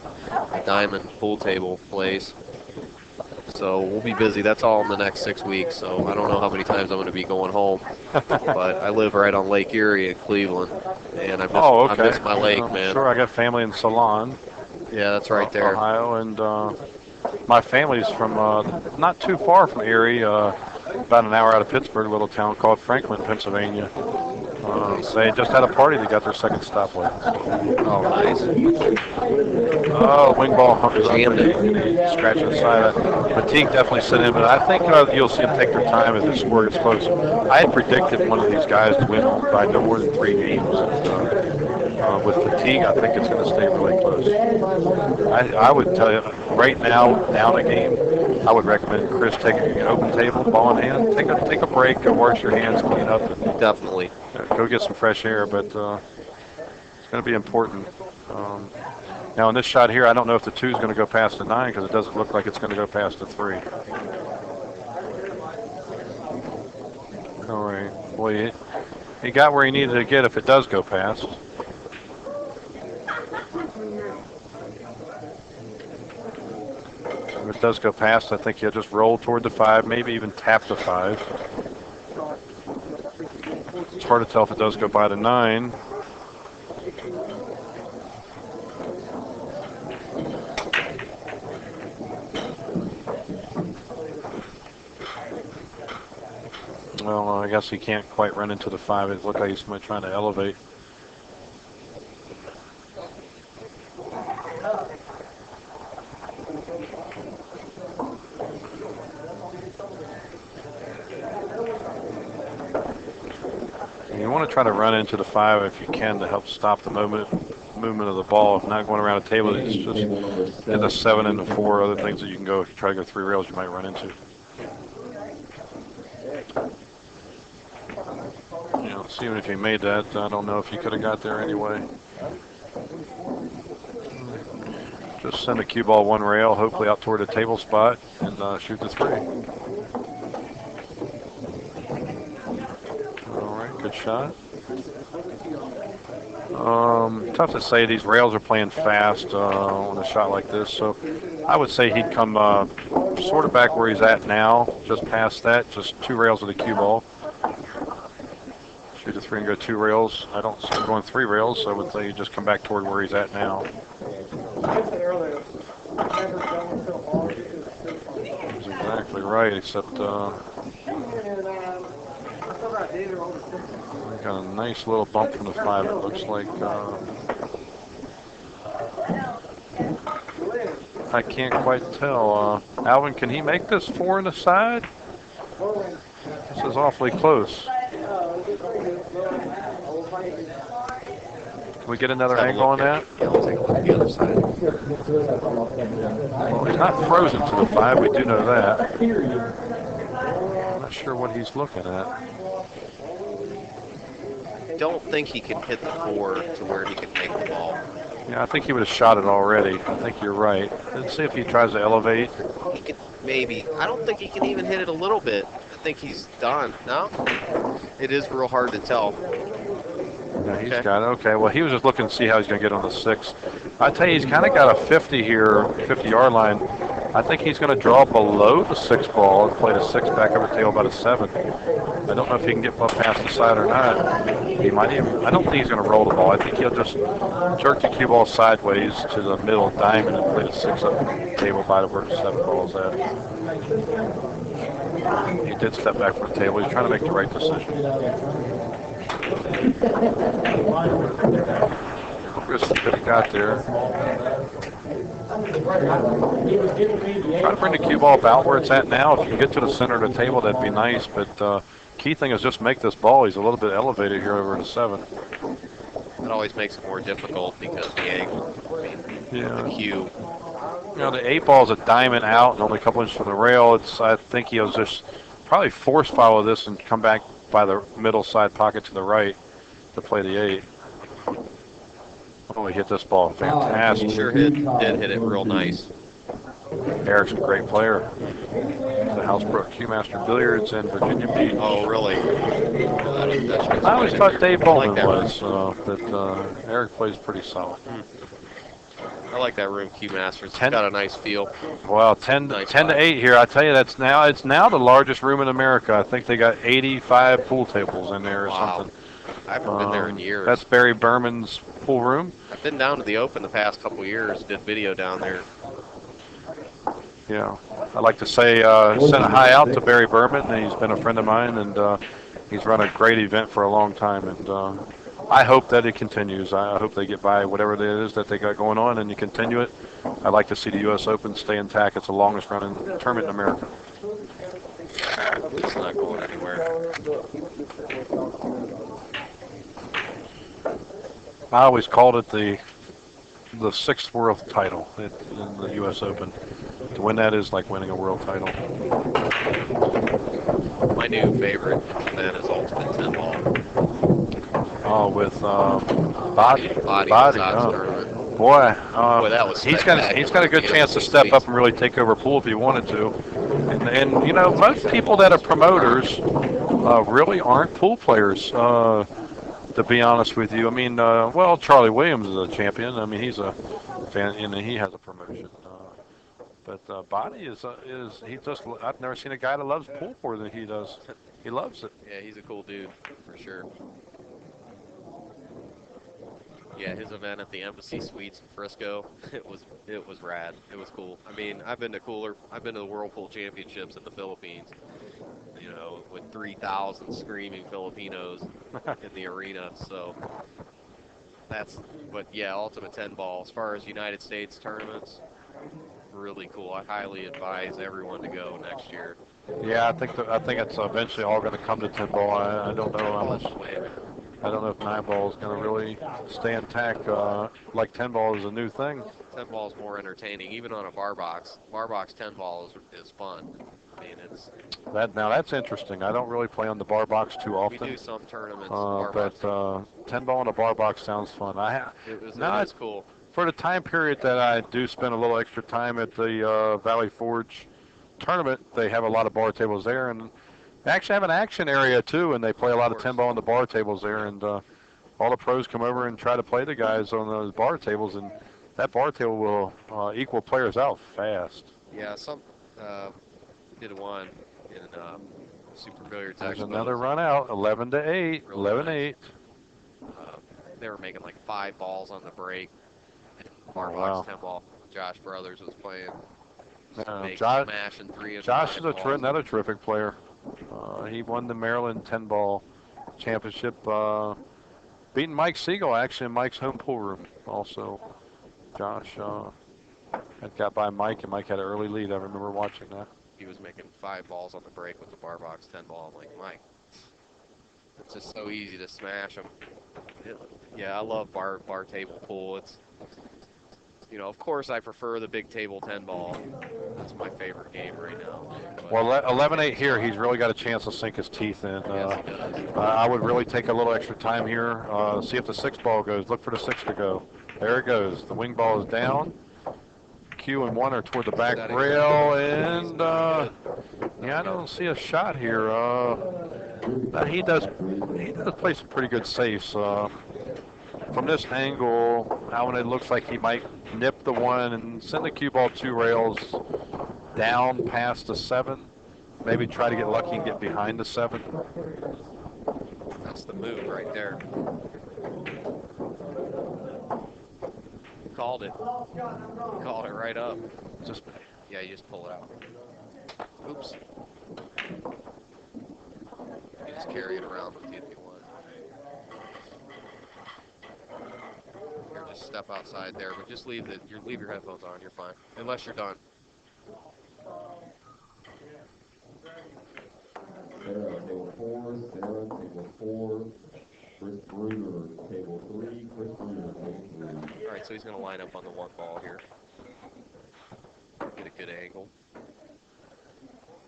Diamond pool table place. So we'll be busy. That's all in the next 6 weeks. So I don't know how many times I'm going to be going home. But I live right on Lake Erie in Cleveland. And I miss my lake, man. Sure, I got family in Salon, Yeah, that's right there. Ohio, and my family's from not too far from Erie, about an hour out of Pittsburgh, a little town called Franklin, Pennsylvania. They just had a party. They got their second stoplight. Oh, nice. Oh, wing ball Jammed it. scratching the side. Fatigue definitely set in, but I think you'll see them take their time as the score gets close. I had predicted one of these guys to win by no more than 3 games. With fatigue, I think it's going to stay really close. I would tell you, right now, down a game, I would recommend Chris take an open table, ball in hand, take a break, go wash your hands, clean up, and Definitely. go get some fresh air. But it's going to be important. Now, in this shot here, I don't know if the 2 is going to go past the 9 because it doesn't look like it's going to go past the 3. All right. Boy, he got where he needed to get if it does go past. If it does go past, I think he'll just roll toward the 5, maybe even tap the 5. It's hard to tell if it does go by the 9. Well, I guess he can't quite run into the 5. It looked like he's trying to elevate. You want to try to run into the 5 if you can to help stop the movement of the ball. If not going around a table, it's just there's a 7 and a 4 other things that you can go. If you try to go 3 rails, you might run into. You know, even if he made that, I don't know if he could have got there anyway. Just send a cue ball 1 rail, hopefully out toward the table spot, and shoot the 3. All right, good shot. Tough to say. These rails are playing fast on a shot like this, so I would say he'd come sort of back where he's at now, just past that, just 2 rails with a cue ball. Shoot a 3 and go 2 rails. I don't see him going 3 rails, so I would say he'd just come back toward where he's at now. That's exactly right, except we got a nice little bump from the 5. It looks like I can't quite tell. Alvin, can he make this 4 in the side? This is awfully close. Can we get another Let's have a angle on look that? Yeah, we'll take a look at the other side. Well, he's not frozen to the 5. We do know that. I'm not sure what he's looking at. I don't think he can hit the 4 to where he can make the ball. Yeah, I think he would have shot it already. I think you're right. Let's see if he tries to elevate. He could maybe. I don't think he can even hit it a little bit. I think he's done. No? It is real hard to tell. Yeah, he's got it. Okay, well, he was just looking to see how he's going to get on the 6. I tell you, he's kind of got a 50 here, 50-yard line. I think he's going to draw below the 6 ball and play the 6 back over tail about a 7. I don't know if he can get up past the side or not. He might even. I don't think he's going to roll the ball. I think he'll just jerk the cue ball sideways to the middle diamond and play the 6 up the table by where the 7 ball's at. He did step back from the table. He's trying to make the right decision. Risk that he got there. Try to bring the cue ball about where it's at now. If you can get to the center of the table, that'd be nice. But key thing is just make this ball. He's a little bit elevated here over the 7. That always makes it more difficult because the angle. I mean, the cue. You know, the 8 ball is a diamond out and only a couple inches from the rail. I think he'll just probably force follow this and come back by the middle side pocket to the right to play the 8. Oh, he hit this ball fantastic. He sure did hit it real nice. Eric's a great player. The Housebrook Q-Master Billiards in Virginia Beach. Oh, really? I always thought Dave Bowman was, but Eric plays pretty solid. I like that room, Q Masters. It's got a nice feel. Well, 10 to 8 here. I tell you, it's now the largest room in America. I think they got 85 pool tables in there or something. I haven't been there in years. That's Barry Berman's pool room. I've been down to the Open the past couple years. Did video down there. Yeah, I'd like to say send a hi out to Barry Berman. And he's been a friend of mine, and he's run a great event for a long time. And I hope that it continues. I hope they get by whatever it is that they got going on, and you continue it. I'd like to see the U.S. Open stay intact. It's the longest running tournament in America. It's not going anywhere. I always called it the 6th world title in the U.S. Open. To win that is like winning a world title. My new favorite event is Ultimate 10 Ball. Oh, with Body. Boy, that was he's got a good chance to step up and really take over pool if he wanted to. And you know, most people that are promoters really aren't pool players. To be honest with you, I mean, well, Charlie Williams is a champion. I mean, he's a fan, and he has a promotion. But Body is he just? I've never seen a guy that loves pool more than he does. He loves it. Yeah, he's a cool dude for sure. Yeah, his event at the Embassy Suites in Frisco, it was rad. It was cool. I mean, I've been to the Whirlpool Championships in the Philippines. You know, with 3,000 screaming Filipinos in the arena. So but yeah, Ultimate 10 Ball. As far as United States tournaments, really cool. I highly advise everyone to go next year. Yeah, I think it's eventually all going to come to 10 ball. I don't know how much. I don't know if 9 ball is going to really stay intact. Like 10 ball is a new thing. 10 ball is more entertaining, even on a bar box. Bar box 10 ball is fun. I mean, that's interesting. I don't really play on the bar box too often. We do some tournaments, but 10 ball on a bar box sounds fun. It's cool. For the time period that I do spend a little extra time at the Valley Forge tournament, they have a lot of bar tables there, and they actually have an action area too, and they play a lot of 10 ball on the bar tables there, and all the pros come over and try to play the guys on those bar tables, and that bar table will equal players out fast. Yeah, did one in Super Billiards. There's another run out, 11 to 8, really 11-8. They were making like 5 balls on the break. Bar box 10 ball. Josh Brothers was playing. Smash and 3 and Josh is another balls. terrific player. He won the Maryland 10 ball championship, beating Mike Siegel actually in Mike's home pool room. Also, Josh had got by Mike, and Mike had an early lead. I remember watching that. He was making 5 balls on the break with the bar box 10 ball. I'm like, Mike, just so easy to smash them. Yeah, I love bar table pool. It's, you know, of course I prefer the big table 10 ball. That's my favorite game right now. But Well, 11-8 here, he's really got a chance to sink his teeth in. yes, he does. I would really take a little extra time here, see if the 6 ball goes. Look for the 6 to go. There it goes. The wing ball is down. Q and 1 are toward the back rail, and yeah, I don't see a shot here. He does play some pretty good safes. From this angle, Alan, it looks like he might nip the 1 and send the cue ball 2 rails down past the 7. Maybe try to get lucky and get behind the 7. That's the move right there. Called it. Called it right up. Yeah, you just pull it out. Oops. You just carry it around with you if you want. Here, just step outside there, but just leave your headphones on. You're fine, unless you're done. Sarah, table 4, Sarah, table 4, Chris Bruder, table 3, Chris Bruder, table 3. All right, so he's going to line up on the 1 ball here. Get a good angle.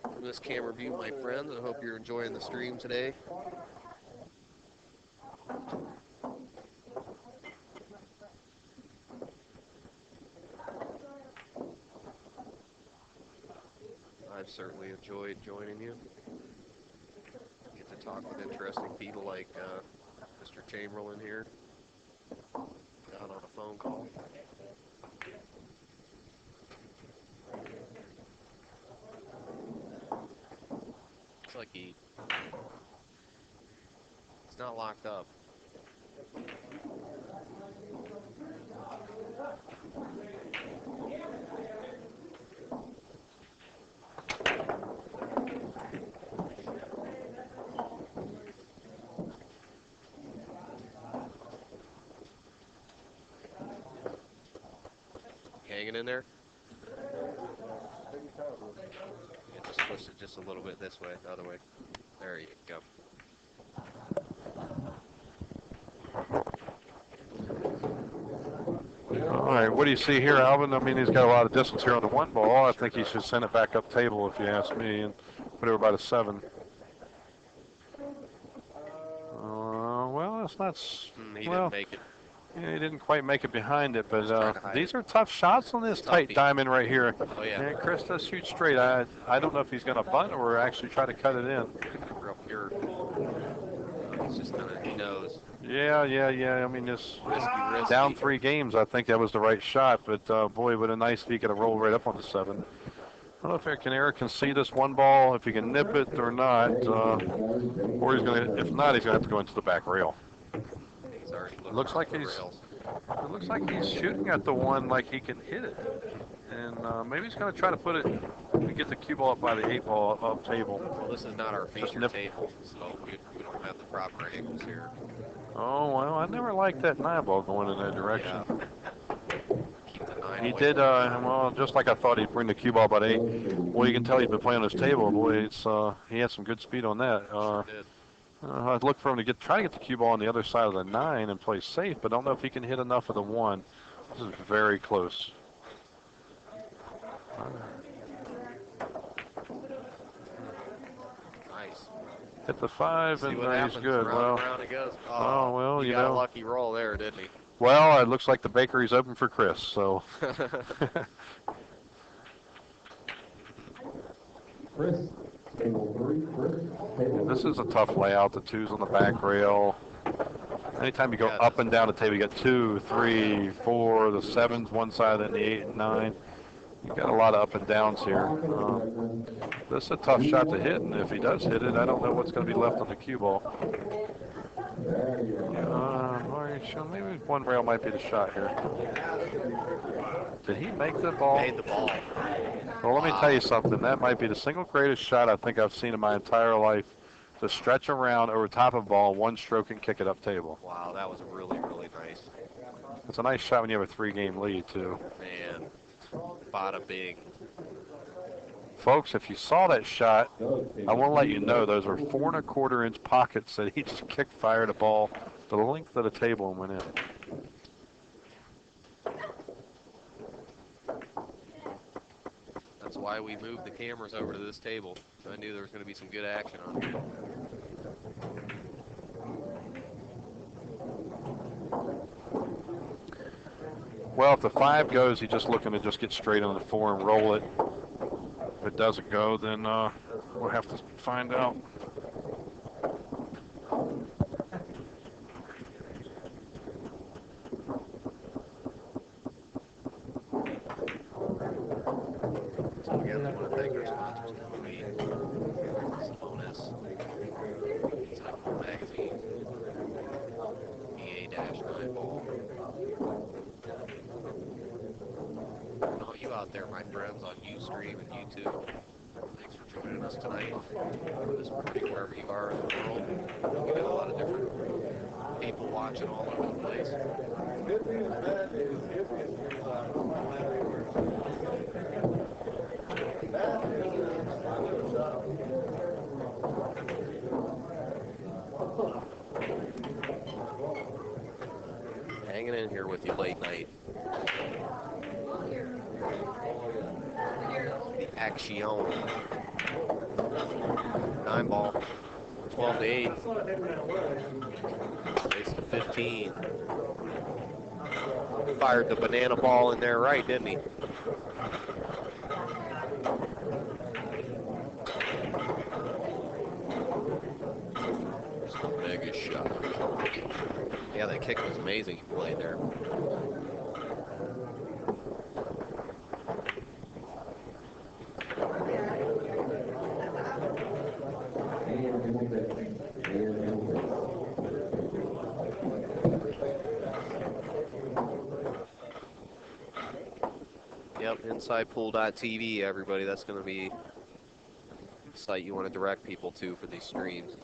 From this camera view, my friends, I hope you're enjoying the stream today. I've certainly enjoyed joining you. Get to talk with interesting people like Mr. Chamberlain here. Out on a phone call. Looks like he's not locked up. Hanging in there? Yeah, just push it just a little bit this way, the other way. There you go. All right, what do you see here, Alvin? I mean, he's got a lot of distance here on the 1 ball. I think he should send it back up table, if you ask me, and put it about a 7. Well, that's not. He didn't make it. Yeah, he didn't quite make it behind it, but these are tough shots on this tight diamond right here. Oh, yeah. And Chris does shoot straight. I don't know if he's going to bunt or actually try to cut it in. Real pure. It's just kind of, he knows. Yeah. I mean, this Risky. down 3 games, I think that was the right shot. But boy, what a nice he could have rolled right up on the 7. I don't know if Eric can see this 1 ball, if he can nip it or not. Or he's going to, if not, he's going to have to go into the back rail. He's already Looks like he's shooting at the 1 like he can hit it. And maybe he's going to try to put it and get the cue ball up by the 8 ball up table. Well, this is not our feature table, so we don't have the proper angles here. Oh, well, I never liked that 9 ball going in that direction. Yeah. Keep the 9 He away did, from well, just like I thought, he'd bring the cue ball about 8. Well, you can tell he's been playing on his table. Boy, he had some good speed on that. Sure did. I'd look for him to try to get the cue ball on the other side of the 9 and play safe, but I don't know if he can hit enough of the 1. This is very close. Nice. Hit the 5, and See what he's happens. good. Round and round it goes. Oh, well, he you got know. a lucky roll there, didn't he? Well, it looks like the bakery's open for Chris, so. Chris, table 3, Chris, table This is a tough layout. The 2's on the back rail. Anytime you go up and down the table, you got 2, 3, 4, the 7's one side, and the 8 and 9. You got a lot of up and downs here. This is a tough shot to hit, and if he does hit it, I don't know what's going to be left on the cue ball. Maybe 1 rail might be the shot here. Did he make the ball? Made the ball. Well, let me tell you something. That might be the single greatest shot I think I've seen in my entire life. To stretch around over top of a ball, 1 stroke, and kick it up table. Wow, that was really, really nice. It's a nice shot when you have a 3-game lead, too. Man, bada bing. Folks, if you saw that shot, I want to let you know those are 4 1/4 inch pockets that he just kick fired a ball the length of the table and went in. That's why we moved the cameras over to this table. I knew there was going to be some good action on here. Well, if the 5 goes, he's just looking to just get straight on the 4 and roll it. If it doesn't go, then we'll have to find out. So again, we want to thank our sponsors, Bonus, Cycle Magazine, EA-9 Ball. And all you out there, my friends, on Ustream and YouTube, thanks for joining us tonight for this party wherever you are in the world. We got a lot of different people watching all over the place. Good news, bad news. Good news. Bad news is I knew Hanging in here with you late night. The action. 9 ball. 12 to 8. Race to 15. Fired the banana ball in there right, didn't he? There's the mega shot. Yeah, that kick was amazing he played there. Yep, InsidePool.tv, everybody. That's going to be the site you want to direct people to for these streams.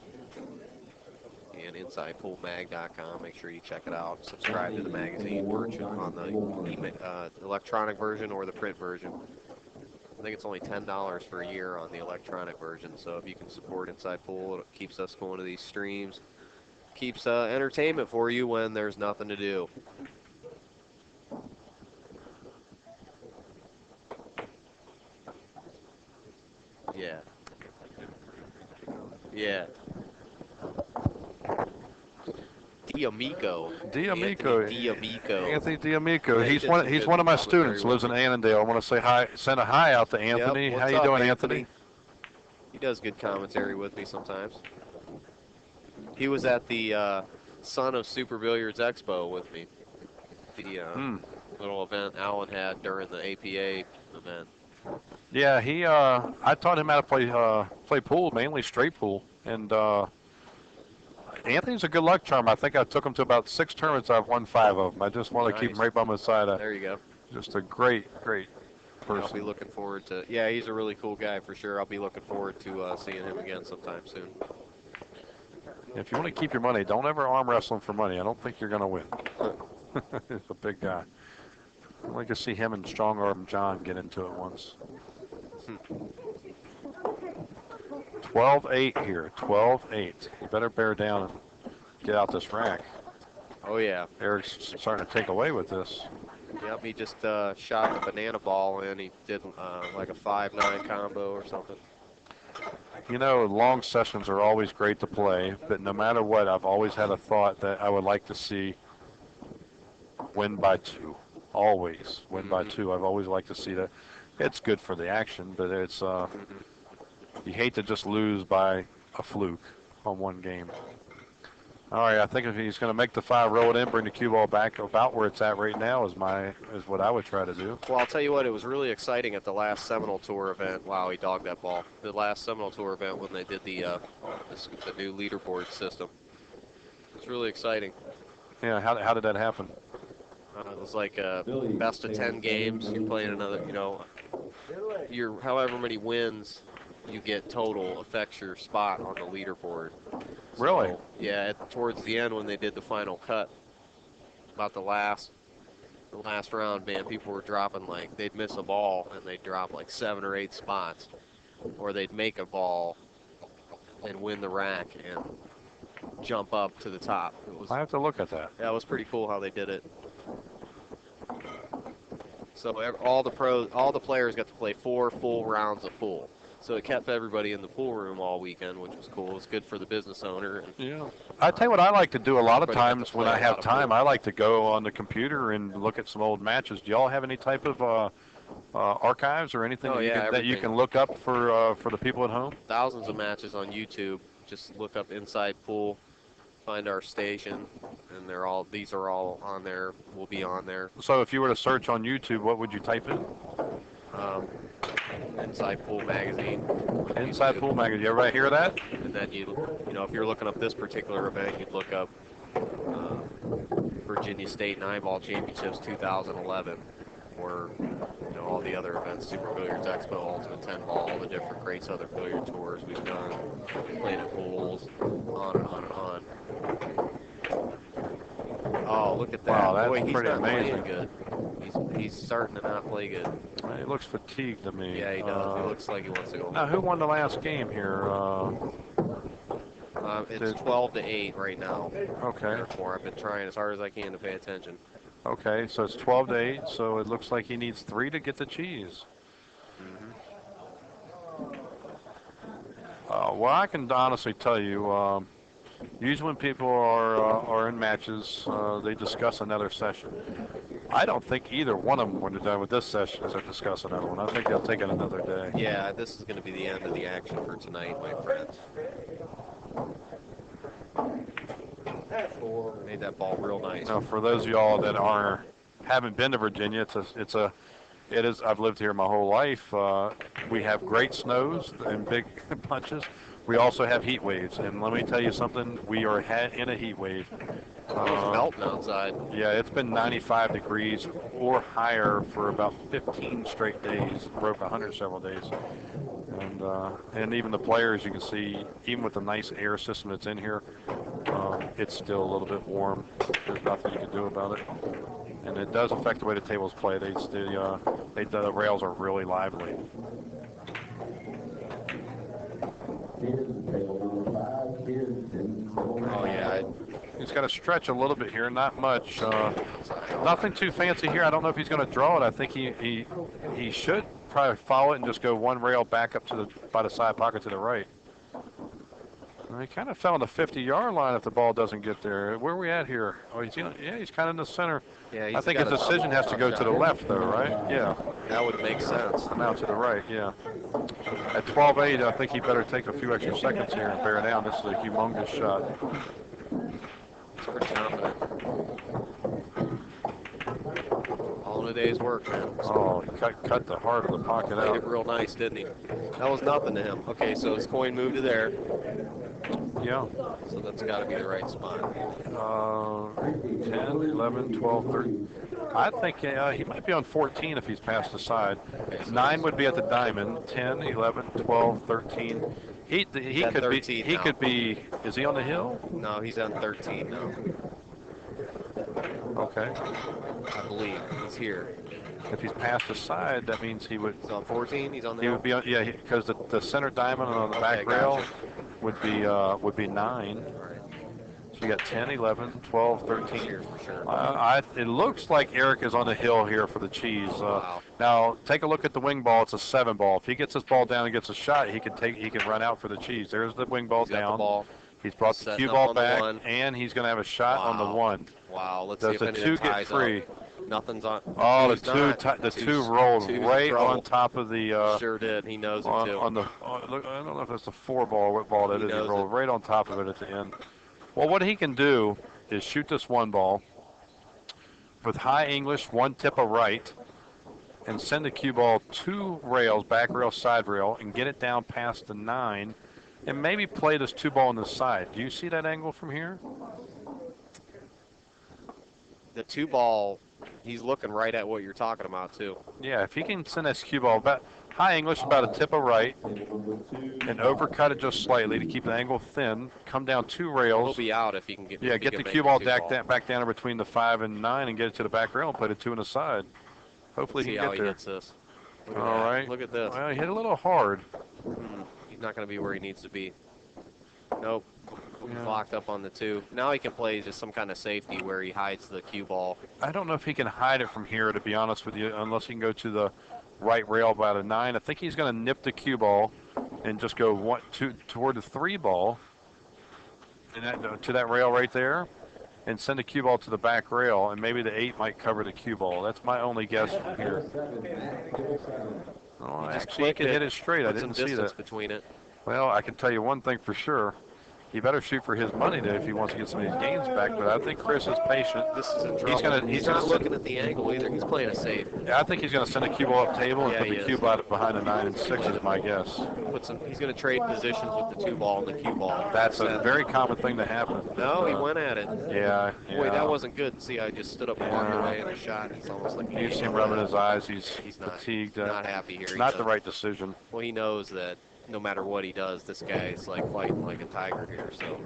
And InsidePoolMag.com. Make sure you check it out. Subscribe to the magazine on the electronic version or the print version. I think it's only $10 for a year on the electronic version. So if you can support Inside Pool, it keeps us going to these streams. Keeps entertainment for you when there's nothing to do. Yeah. Yeah. D'Amico. Anthony D'Amico. He's one of my students. Lives in Annandale. I want to say hi. Send a hi out to Anthony. Yep. How you doing, Anthony? He does good commentary with me sometimes. He was at the Son of Super Billiards Expo with me. The little event Alan had during the APA event. Yeah, I taught him how to play pool, mainly straight pool, and Anthony's a good luck charm. I think I took him to about 6 tournaments. I've won 5 of them. I just want to keep him right by my side. There you go. Just a great person. I'll be looking forward to. Yeah, he's a really cool guy for sure. I'll be looking forward to seeing him again sometime soon. If you want to keep your money, don't ever arm wrestle him for money. I don't think you're going to win. He's a big guy. I'd like to see him and Strong Arm John get into it once. 12-8 here. 12-8. You better bear down and get out this rack. Oh, yeah. Eric's starting to take away with this. Yep, he just shot a banana ball in. He did like a 5-9 combo or something. You know, long sessions are always great to play, but no matter what, I've always had a thought that I would like to see win by 2. Always win by 2. I've always liked to see that. It's good for the action, but it's you hate to just lose by a fluke on one game. All right, I think if he's going to make the 5, roll it in, bring the cue ball back about where it's at right now is what I would try to do. Well, I'll tell you what, it was really exciting at the last Seminole Tour event. Wow, he dogged that ball. The last Seminole Tour event when they did the new leaderboard system. It was really exciting. Yeah, how did that happen? It was like best of 10 games. You're playing another, your however many wins you get total affects your spot on the leaderboard. Really? So, yeah, towards the end when they did the final cut, about the last round, man, people were dropping they'd miss a ball and they'd drop 7 or 8 spots. or they'd make a ball and win the rack and jump up to the top. I have to look at that. That was pretty cool how they did it. So all the players got to play 4 full rounds of pool. So it kept everybody in the pool room all weekend, which was cool. It's good for the business owner. And Yeah. I tell you what I like to do a lot of Everybody got times to when play I a have lot of time. pool. I like to go on the computer and look at some old matches. Do y'all have any type of archives or anything Oh, that, yeah, that you everything. can look up for the people at home? Thousands of matches on YouTube. Just look up Inside Pool, find our station, and these are all on there. Will be on there. So if you were to search on YouTube, what would you type in? Inside Pool Magazine. Inside YouTube. Pool Magazine. You ever hear that? And then if you're looking up this particular event, you'd look up Virginia State 9-Ball Championships 2011, or all the other events, Super Billiards Expo, Ultimate 10-Ball, all the different great Southern Billiard tours we've done, played at pools, on and on and on. Oh, look at that! Wow, that's Boy, he's pretty not amazing. playing good. He's starting to not play good. He looks fatigued to me. Yeah, he does. He looks like he wants to go Now, home. who won the last game here? It's 12-8 right now. Okay. Therefore, I've been trying as hard as I can to pay attention. Okay, so it's 12-8. So it looks like he needs 3 to get the cheese. Well, I can honestly tell you, usually when people are in matches, they discuss another session. I don't think either one of them, when they're done with this session, is going to discuss another one. I think they'll take it another day. Yeah, this is going to be the end of the action for tonight, my friends. Made that ball real nice. Now, for those of y'all that haven't been to Virginia, it is. I've lived here my whole life. We have great snows and big punches. We also have heat waves, and let me tell you something. We are in a heat wave. It's melting outside. Yeah, it's been 95 degrees or higher for about 15 straight days. Broke 100 several days, and even the players, you can see, even with the nice air system that's in here, it's still a little bit warm. There's nothing you can do about it, and it does affect the way the tables play. The rails are really lively. Oh, yeah. He's got to stretch a little bit here, not much. Nothing too fancy here. I don't know if he's going to draw it. I think he should probably follow it and just go one rail back up by the side pocket to the right. He kind of fell on the 50-yard line if the ball doesn't get there. Where are we at here? Oh, he's kind of in the center. Yeah, I think his decision has to go to the left, though, right? Yeah. That would make sense. Now to the right, yeah. At 12-8, I think he better take a few extra seconds here and bear down. This is a humongous shot. It's pretty confident. All in a day's work, man. Oh, he cut the heart of the pocket Played out. it real nice, didn't he? That was nothing to him. Okay, so his coin moved to there. Yeah. So that's got to be the right spot. 10, 11, 12, 13. I think he might be on 14 if he's past the side. Okay, so 9 would be at the diamond. 10, 11, 12, 13. He could be. 13 He now. could be. Is he on the hill? No, he's on 13 now. Okay. I believe he's here. If he's past the side, that means he would. He's on 14. He's on the He would be on. Yeah, because the center diamond on the back rail would be 9. All right. So you got 10, 11, 12, 13. Here for sure. It looks like Eric is on the hill here for the cheese. Wow. Now take a look at the wing ball. It's a 7 ball. If he gets this ball down and gets a shot, he can run out for the cheese. There's the wing ball He's got down. the ball. He's brought the Setting cue up ball on the back, one. and he's going to have a shot on the 1. Wow. Let's Does see if the anything 2 get ties free? up. Nothing's on. Oh, Two's not. the two rolled Two's right trouble. on top of the. Sure did. He knows it on, too. on the. Look, I don't know if that's the 4 ball or what ball that He is. He knows rolled it. right on top of it at the end. Well, what he can do is shoot this 1 ball with high English, 1 tip of right, and send the cue ball 2 rails, back rail, side rail, and get it down past the 9, and maybe play this 2 ball on the side. Do you see that angle from here? The 2 ball, he's looking right at what you're talking about too. Yeah, if he can send this cue ball about high English, about a tip of right, and overcut it just slightly to keep the angle thin, come down 2 He'll rails. be out if he can get. Yeah, if he get can the make cue ball two back down in between the 5 and 9 and get it to the back rail and play the 2 on the side. Hopefully See he how can he get there. hits this. Look at All that. right. Look at this. Well, he hit a little hard. He's not going to be where he needs to be. Nope. He's Yeah. locked up on the 2. Now he can play just some kind of safety where he hides the cue ball. I don't know if he can hide it from here, to be honest with you, unless he can go to the right rail by the 9. I think he's going to nip the cue ball and just go toward the 3 ball and to that rail right there and send the cue ball to the back rail, and maybe the 8 might cover the cue ball. That's my only guess from here. Oh, actually, he could hit it straight. I Put some didn't see distance that. between it. Well, I can tell you one thing for sure. He better shoot for his money there if he wants to get some of these games back. But I think Chris is patient. This is in trouble. He's not looking at the angle either. He's playing it safe. Yeah, I think he's going to send a cue ball up table and Yeah, put he the is. cue ball behind the 9 and 6 is my guess. He's going to trade positions with the 2 ball and the cue ball. That's a very common thing to happen. No, he went at it. Yeah. Boy, that wasn't good. See, I just stood up and walked away in a shot. It's almost like You see him rubbing his eyes. He's not fatigued. not happy here. Not the right decision. Well, he knows that no matter what he does, this guy is like fighting like a tiger here. So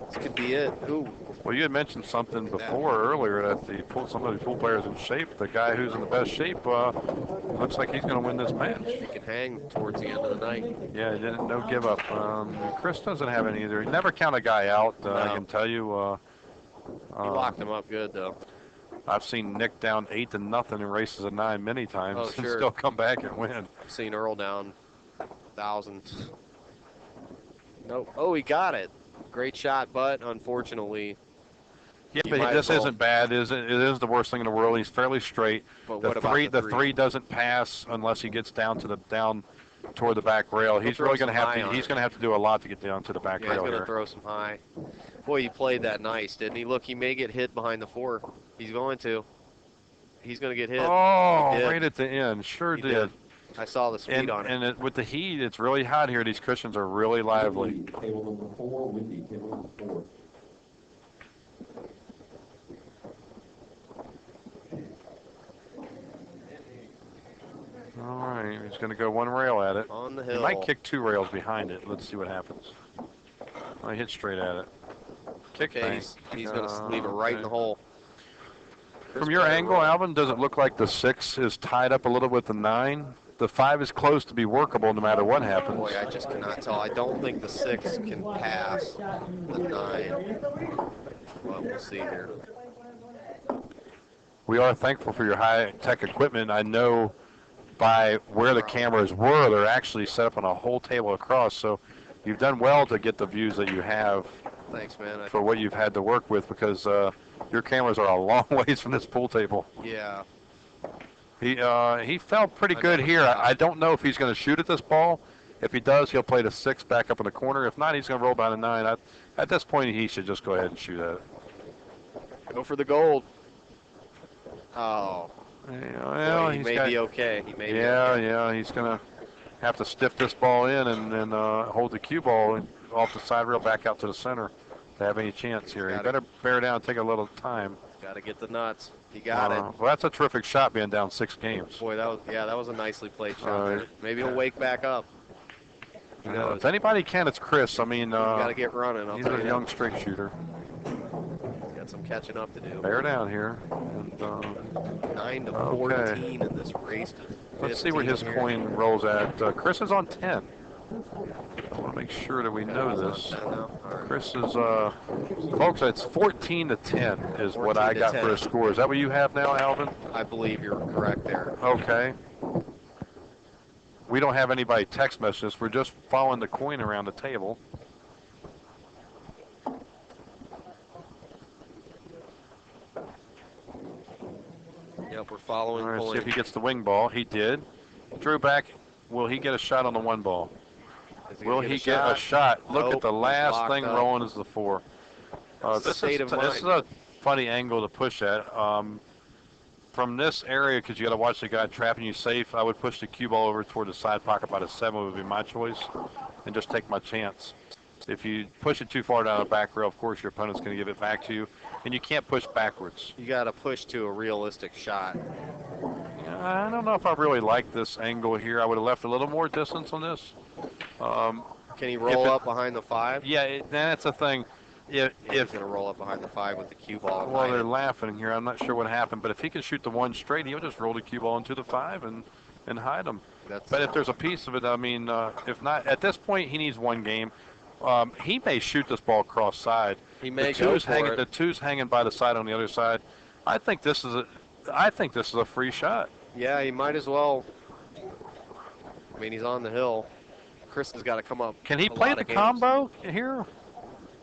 this could be it. Ooh. Well, you had mentioned something before earlier that some of the pool players in shape. The guy who's in the best shape looks like he's going to win this match. He can hang towards the end of the night. Yeah, he didn't no give up. Chris doesn't have any either. He never count a guy out. No. I can tell you. He locked him up good though. I've seen Nick down 8-0 in races of 9 many times and sure. still come back and win. I've seen Earl down thousands. Nope. Oh, he got it. Great shot, but unfortunately. Yeah, but this isn't bad, is it? It is the worst thing in the world. He's fairly straight. But The what about three, the the 3 doesn't pass unless he gets down toward the back rail. He's really going to have to. He's going to have to do a lot to get down to the back Yeah, he's rail going to here. throw some high. Boy, he played that nice, didn't he? Look, he may get hit behind the 4. He's going to. He's going to get hit. Oh, He did. right at the end. Sure He did. I saw the speed on it. And with the heat, it's really hot here. These cushions are really lively. Table number 4, Wendy, table number 4. All right, he's going to go 1 rail at it. On the He hill. might kick 2 rails behind it. Let's see what happens. I hit straight at it. Kick Okay, bank. he's going to leave it right in the hole. From your angle, Alvin, does it look like the 6 is tied up a little with the 9? The 5 is close to be workable no matter what happens. Boy, I just cannot tell. I don't think the 6 can pass the 9. Well, we'll see here. We are thankful for your high-tech equipment. I know by where the cameras were, they're actually set up on a whole table across, so you've done well to get the views that you have. Thanks, man. For what you've had to work with, because your cameras are a long ways from this pool table. Yeah. He felt pretty good here. I don't know if he's going to shoot at this ball. If he does, he'll play the 6 back up in the corner. If not, he's going to roll down a 9. At this point, he should just go ahead and shoot at it. Go for the gold. Oh. Well, he may be okay. He may be yeah, okay. yeah. He's going to have to stiff this ball in and hold the cue ball off the side rail back out to the center to have any chance here. He better bear down and take a little time. Got to get the nuts. He got it. Well, that's a terrific shot being down 6 games. Boy, that was a nicely played shot. There. Maybe he'll wake back up. If anybody can, it's Chris. I mean, got to get running. He's a young straight shooter. He's got some catching up to do. Bear down here. And, 9 to 14 in this race. Let's see where his coin rolls at. Chris is on 10. I want to make sure that we know this. Chris is, folks, it's 14 to 10 is what I got for a score. Is that what you have now, Alvin? I believe you're correct there. Okay. We don't have anybody text messages. We're just following the coin around the table. Yep, we're following. All right, coin. see if he gets the wing ball. He did. Drew back. Will he get a shot on the 1 ball? Will he get a shot? Look at the last thing rolling is the 4. This is a funny angle to push at. From this area, because you got to watch the guy trapping you safe, I would push the cue ball over toward the side pocket. About a 7 would be my choice, and just take my chance. If you push it too far down the back rail, of course your opponent's going to give it back to you, and you can't push backwards. You got to push to a realistic shot. I don't know if I really like this angle here. I would have left a little more distance on this. Can he roll up behind the 5? Yeah, that's the thing. He's going to roll up behind the 5 with the cue ball. Well, they're laughing here. I'm not sure what happened, but if he can shoot the 1 straight, he'll just roll the cue ball into the 5 and hide him. But if there's a piece of it, I mean, if not, at this point, he needs one game. He may shoot this ball cross side. He may go for it. The two's hanging by the side on the other side. I think this is a free shot. Yeah, he might as well. I mean, he's on the hill. Kristen's got to come up. Can he play the combo here?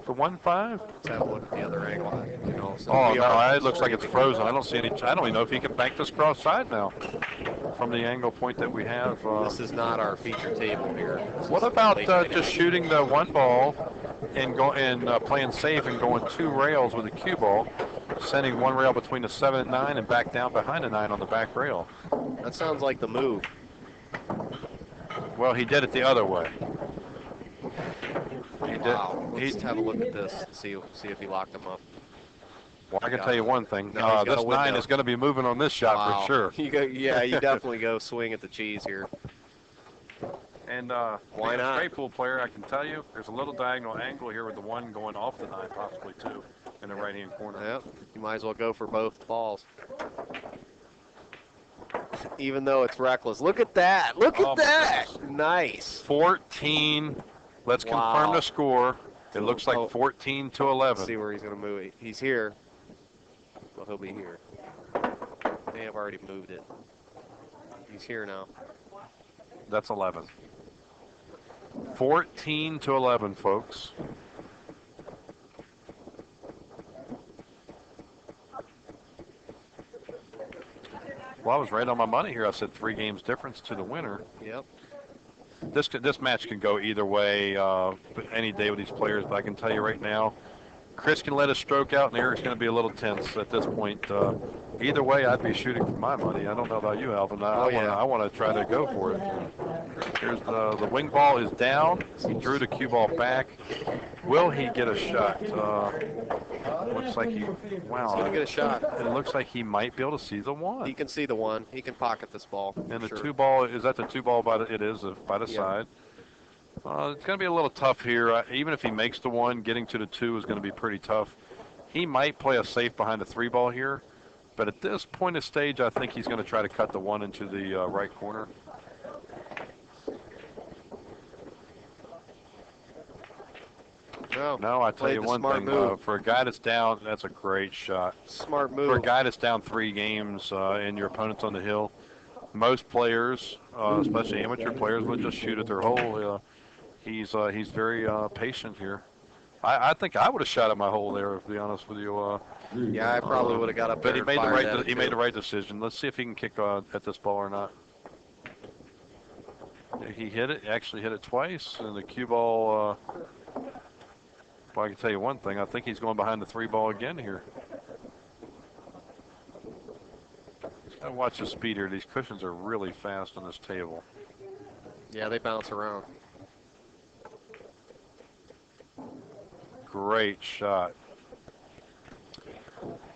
The 1-5? Let's have a look at the other angle. You know, so Oh no, it looks like it's frozen. I don't see any. I don't even know if he can bank this cross side now. From the angle point that we have. This is not our feature table here. What about just shooting the one ball and playing safe and going 2 rails with the cue ball, sending 1 rail between the 7 and 9 and back down behind the 9 on the back rail? That sounds like the move. Well, he did it the other way. Wow. Let's have a look at this. See if he locked him up. Well, I can tell you one thing. No, this 9 is going to be moving on this shot for sure. You definitely go swing at the cheese here. And why not? Straight pool player, I can tell you, there's a little diagonal angle here with the 1 going off the 9, possibly 2, in the right-hand corner. Yep. You might as well go for both balls. Even though it's reckless. Look at that. Look at that. Nice. 14. Let's confirm the score. It looks like 14 to 11. Let's see where he's going to move it. He's here. Well, he'll be here. They have already moved it. He's here now. That's 11. 14 to 11, folks. Well, I was right on my money here. I said 3 games difference to the winner. Yep. This match can go either way any day with these players, but I can tell you right now, Chris can let his stroke out, and Eric's going to be a little tense at this point. Either way, I'd be shooting for my money. I don't know about you, Alvin. I want to try to go for it. Here's the wing ball is down. He drew the cue ball back. Will he get a shot? Looks like He's going to get a shot. It looks like he might be able to see the 1. He can see the 1. He can pocket this ball. And the 2 ball, is that the 2 ball by the, it is by the side. It's going to be a little tough here. Even if he makes the 1, getting to the 2 is going to be pretty tough. He might play a safe behind the 3 ball here, but at this point of stage, I think he's going to try to cut the 1 into the right corner. No, I tell you one thing. For a guy that's down, that's a great shot. Smart move. For a guy that's down 3 games and your opponent's on the hill, most players, especially amateur players, would just shoot at their hole. He's very patient here. I think I would have shot at my hole there, to be honest with you. Yeah, I probably would have got up there. But he made the right decision. Let's see if he can kick at this ball or not. He hit it. Actually hit it twice, and the cue ball. Well, I can tell you one thing. I think he's going behind the 3 ball again here. Gotta watch the speed here. These cushions are really fast on this table. Yeah, they bounce around. Great shot.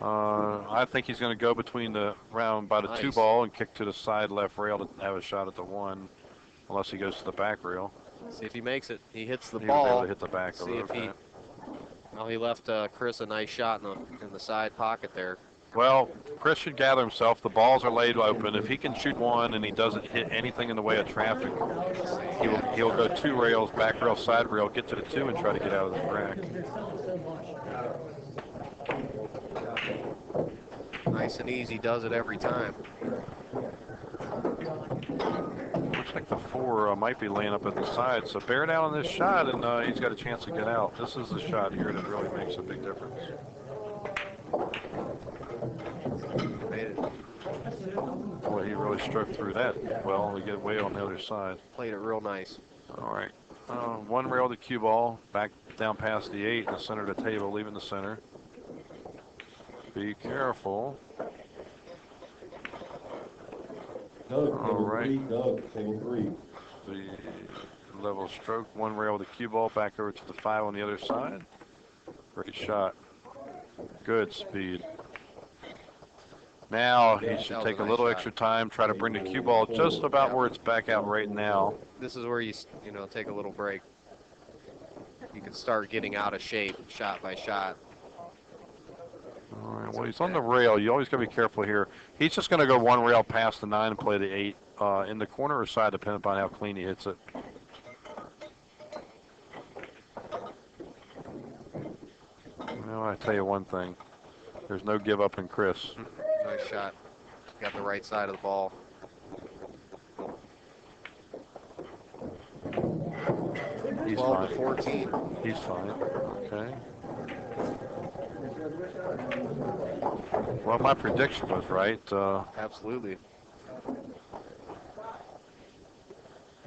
I think he's going to go between the round by the 2 ball and kick to the side left rail to have a shot at the 1, unless he goes to the back rail. See if he makes it. He hits the He ball. was able to hit the back. See if he. Well, he left Chris a nice shot in the side pocket there. Well, Chris should gather himself. The balls are laid open. If he can shoot 1 and he doesn't hit anything in the way of traffic, he'll go 2 rails, back rail, side rail, get to the 2 and try to get out of the rack. Nice and easy, does it every time. Looks like the 4 might be laying up at the side. So bear down on this shot, and he's got a chance to get out. This is the shot here that really makes a big difference. Made it. Boy, he really struck through that well. We get way on the other side. Played it real nice. All right. 1 rail to cue ball, back down past the 8 in the center of the table, leaving the center. Be careful. All right. Doug, table 3. The level stroke, 1 rail to cue ball, back over to the 5 on the other side. Great shot. Good speed. Now he should take a little extra time, try to bring the cue ball just about where it's back out right now. This is where you take a little break. You can start getting out of shape, shot by shot. All right, well, he's on the rail. You always got to be careful here. He's just going to go 1 rail past the 9 and play the 8. in the corner or side, depending upon how clean he hits it. Well, I tell you one thing. There's no give up in Chris. Nice shot. Got the right side of the ball. He's 12 fine. to 14. He's fine. Okay. Well, my prediction was right. Absolutely.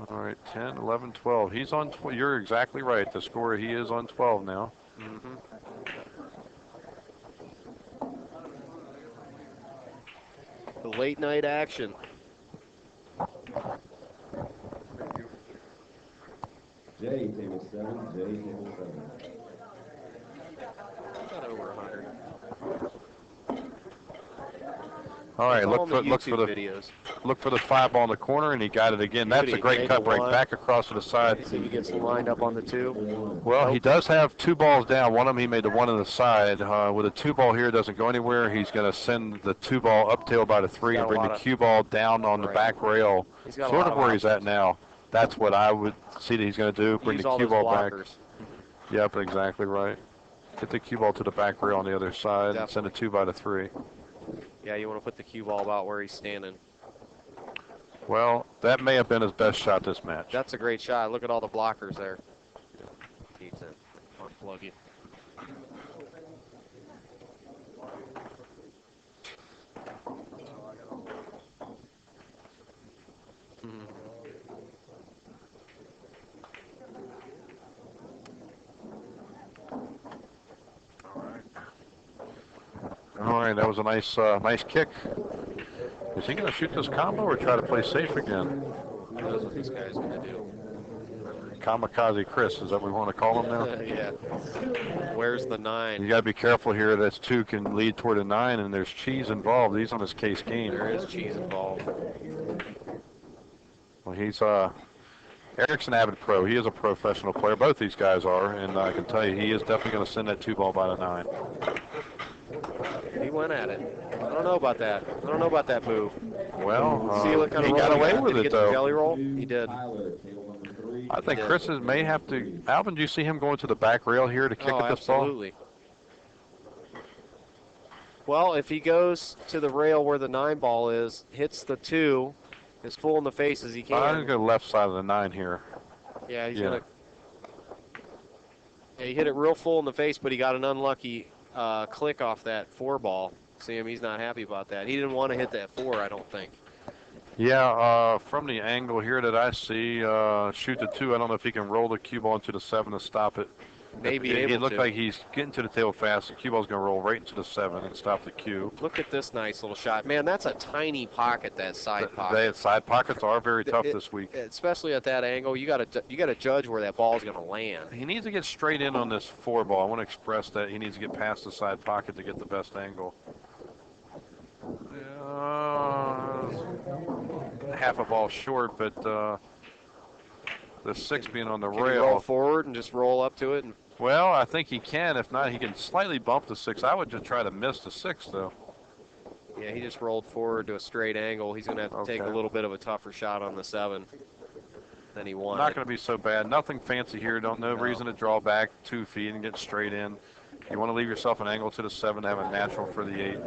All right, 10, 11, 12. He's on. You're exactly right. The score, he is on 12 now. Mm-hmm. The late night action. J, table 7, J, table 7. Got over 100. All right, It's all look in the for YouTube the videos. look for the 5 ball in the corner, and he got it again. That's a Beauty. great cut Angle break one. back across to the side. See if he gets lined up on the 2. Well, Nope. he does have 2 balls down. One of them he made the one on the side. With a 2 ball here, it doesn't go anywhere. He's going to send the 2 ball up tail by the 3 and bring the cue ball down on the back rail. He's got Sort a of lot where he's at now. That's what I would see that he's going to do. Bring Use the all cue those ball back. blockers. Yep, exactly right. Get the cue ball to the back rail on the other side and send a 2 by the 3. Yeah, you want to put the cue ball about where he's standing. Well, that may have been his best shot this match. That's a great shot. Look at all the blockers there. Keeps it. Unplug it. All right, that was a nice kick. Is he going to shoot this combo or try to play safe again? Who knows what this guy's going to do? Kamikaze Chris, is that what we want to call him now? Yeah. Where's the 9? You got to be careful here. That 2 can lead toward a 9, and there's cheese involved. He's on his case game. There is cheese involved. Well, he's Eric's an avid pro. He is a professional player. Both these guys are, and I can tell you, he is definitely going to send that 2 ball by the 9. He went at it. I don't know about that. I don't know about that move. Well, See what kind of he roll got away with Did he it get the though. jelly roll? He did. Tyler, table number 3. I think Chris may have to. Alvin, do you see him going to the back rail here to kick at this absolutely. Well, if he goes to the rail where the 9 ball is, hits the 2, as full in the face as he can. I'm going to go left side of the 9 here. Yeah, he's going to. Yeah, he hit it real full in the face, but he got an unlucky click off that 4 ball. See him? He's not happy about that. He didn't want to hit that 4, I don't think. Yeah, from the angle here that I see, shoot the 2. I don't know if he can roll the cue ball into the 7 to stop it. Maybe It able looked to. like he's getting to the tail fast. The cue ball's going to roll right into the 7 and stop the cue. Look at this nice little shot. Man, that's a tiny pocket, that side pocket. The side pockets are very tough this week. Especially at that angle, you got to judge where that ball's going to land. He needs to get straight in on this 4 ball. I want to express that he needs to get past the side pocket to get the best angle. Half a ball short, but the 6 being on the Can rail. you roll forward and just roll up to it? Well, I think he can. If not, he can slightly bump the 6. I would just try to miss the 6, though. Yeah, he just rolled forward to a straight angle. He's going to have to take a little bit of a tougher shot on the 7 than he wanted. Not going to be so bad. Nothing fancy here. No reason to draw back 2 feet and get straight in. You want to leave yourself an angle to the 7 to have a natural for the 8.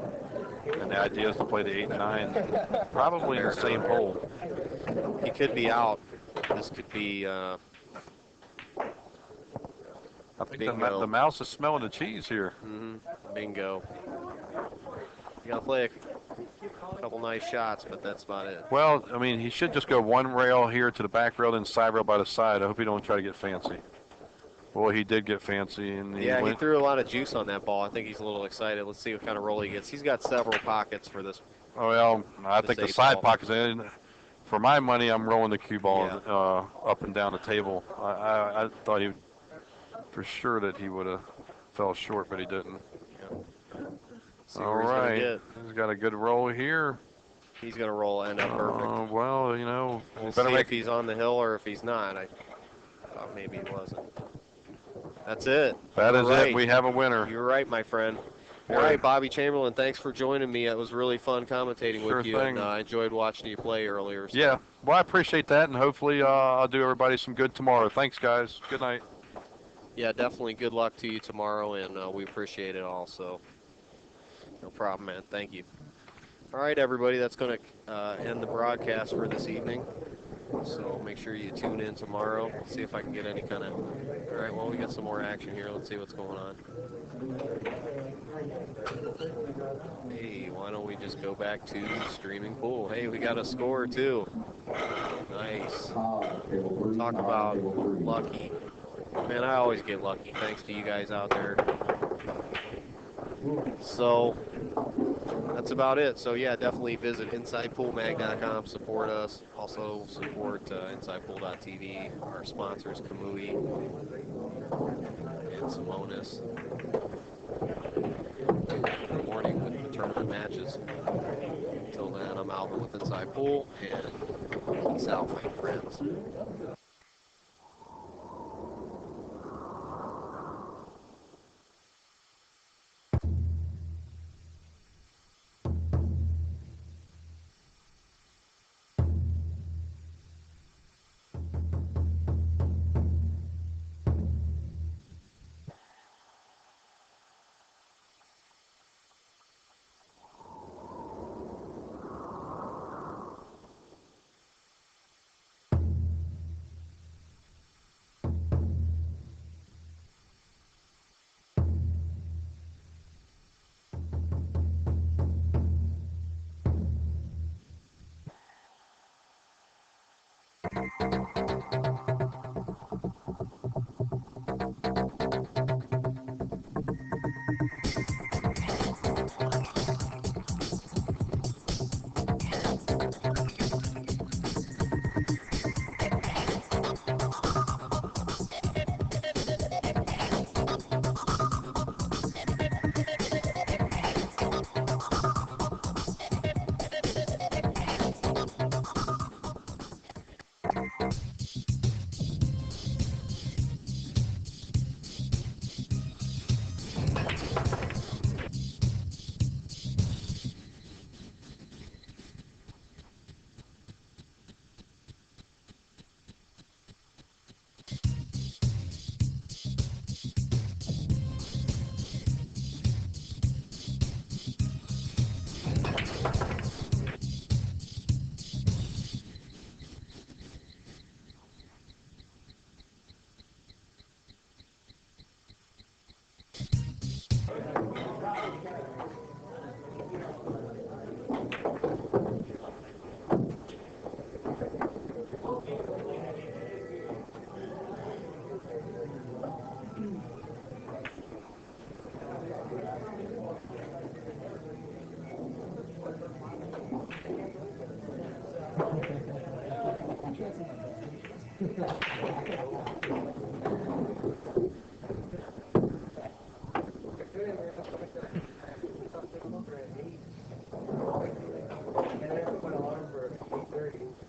And the idea is to play the 8 and 9 probably in the same hole. He could be out. This could be I think the mouse is smelling the cheese here. Bingo. You got to play a couple nice shots, but that's about it. Well, I mean, he should just go 1 rail here to the back rail, then side rail by the side. I hope he don't try to get fancy. Well, he did get fancy. And he threw a lot of juice on that ball. I think he's a little excited. Let's see what kind of roll he gets. He's got several pockets for this. Oh, well, I think the side pockets. For my money, I'm rolling the cue ball up and down the table. I thought for sure that he would have fell short, but he didn't. All right. He's got a good roll here. He's going to roll end up perfect. Well, we'll see if he's on the hill or if he's not. I thought maybe he wasn't. That's it. That is it. We have a winner. You're right, my friend. for All you. right, Bobby Chamberlain, thanks for joining me. It was really fun commentating Sure with you, thing. and I enjoyed watching you play earlier. So. Yeah, well, I appreciate that, and hopefully I'll do everybody some good tomorrow. Thanks, guys. Good night. Yeah, definitely good luck to you tomorrow, and we appreciate it all. So, no problem, man. Thank you. All right, everybody, that's going to end the broadcast for this evening. So make sure you tune in tomorrow. See if I can get any kind of... All right, well, we got some more action here. Let's see what's going on. Hey, why don't we just go back to streaming pool? Hey, we got a score, too. Nice. Talk about lucky. Man, I always get lucky, thanks to you guys out there. So that's about it. So yeah, definitely visit InsidePoolMag.com. Support us. Also support InsidePool.tv. Our sponsors, Kamui and Simonis. Good morning with the tournament matches. Until then, I'm Alvin with Inside Pool, and peace out, my friends. And I put my alarm for 8:30.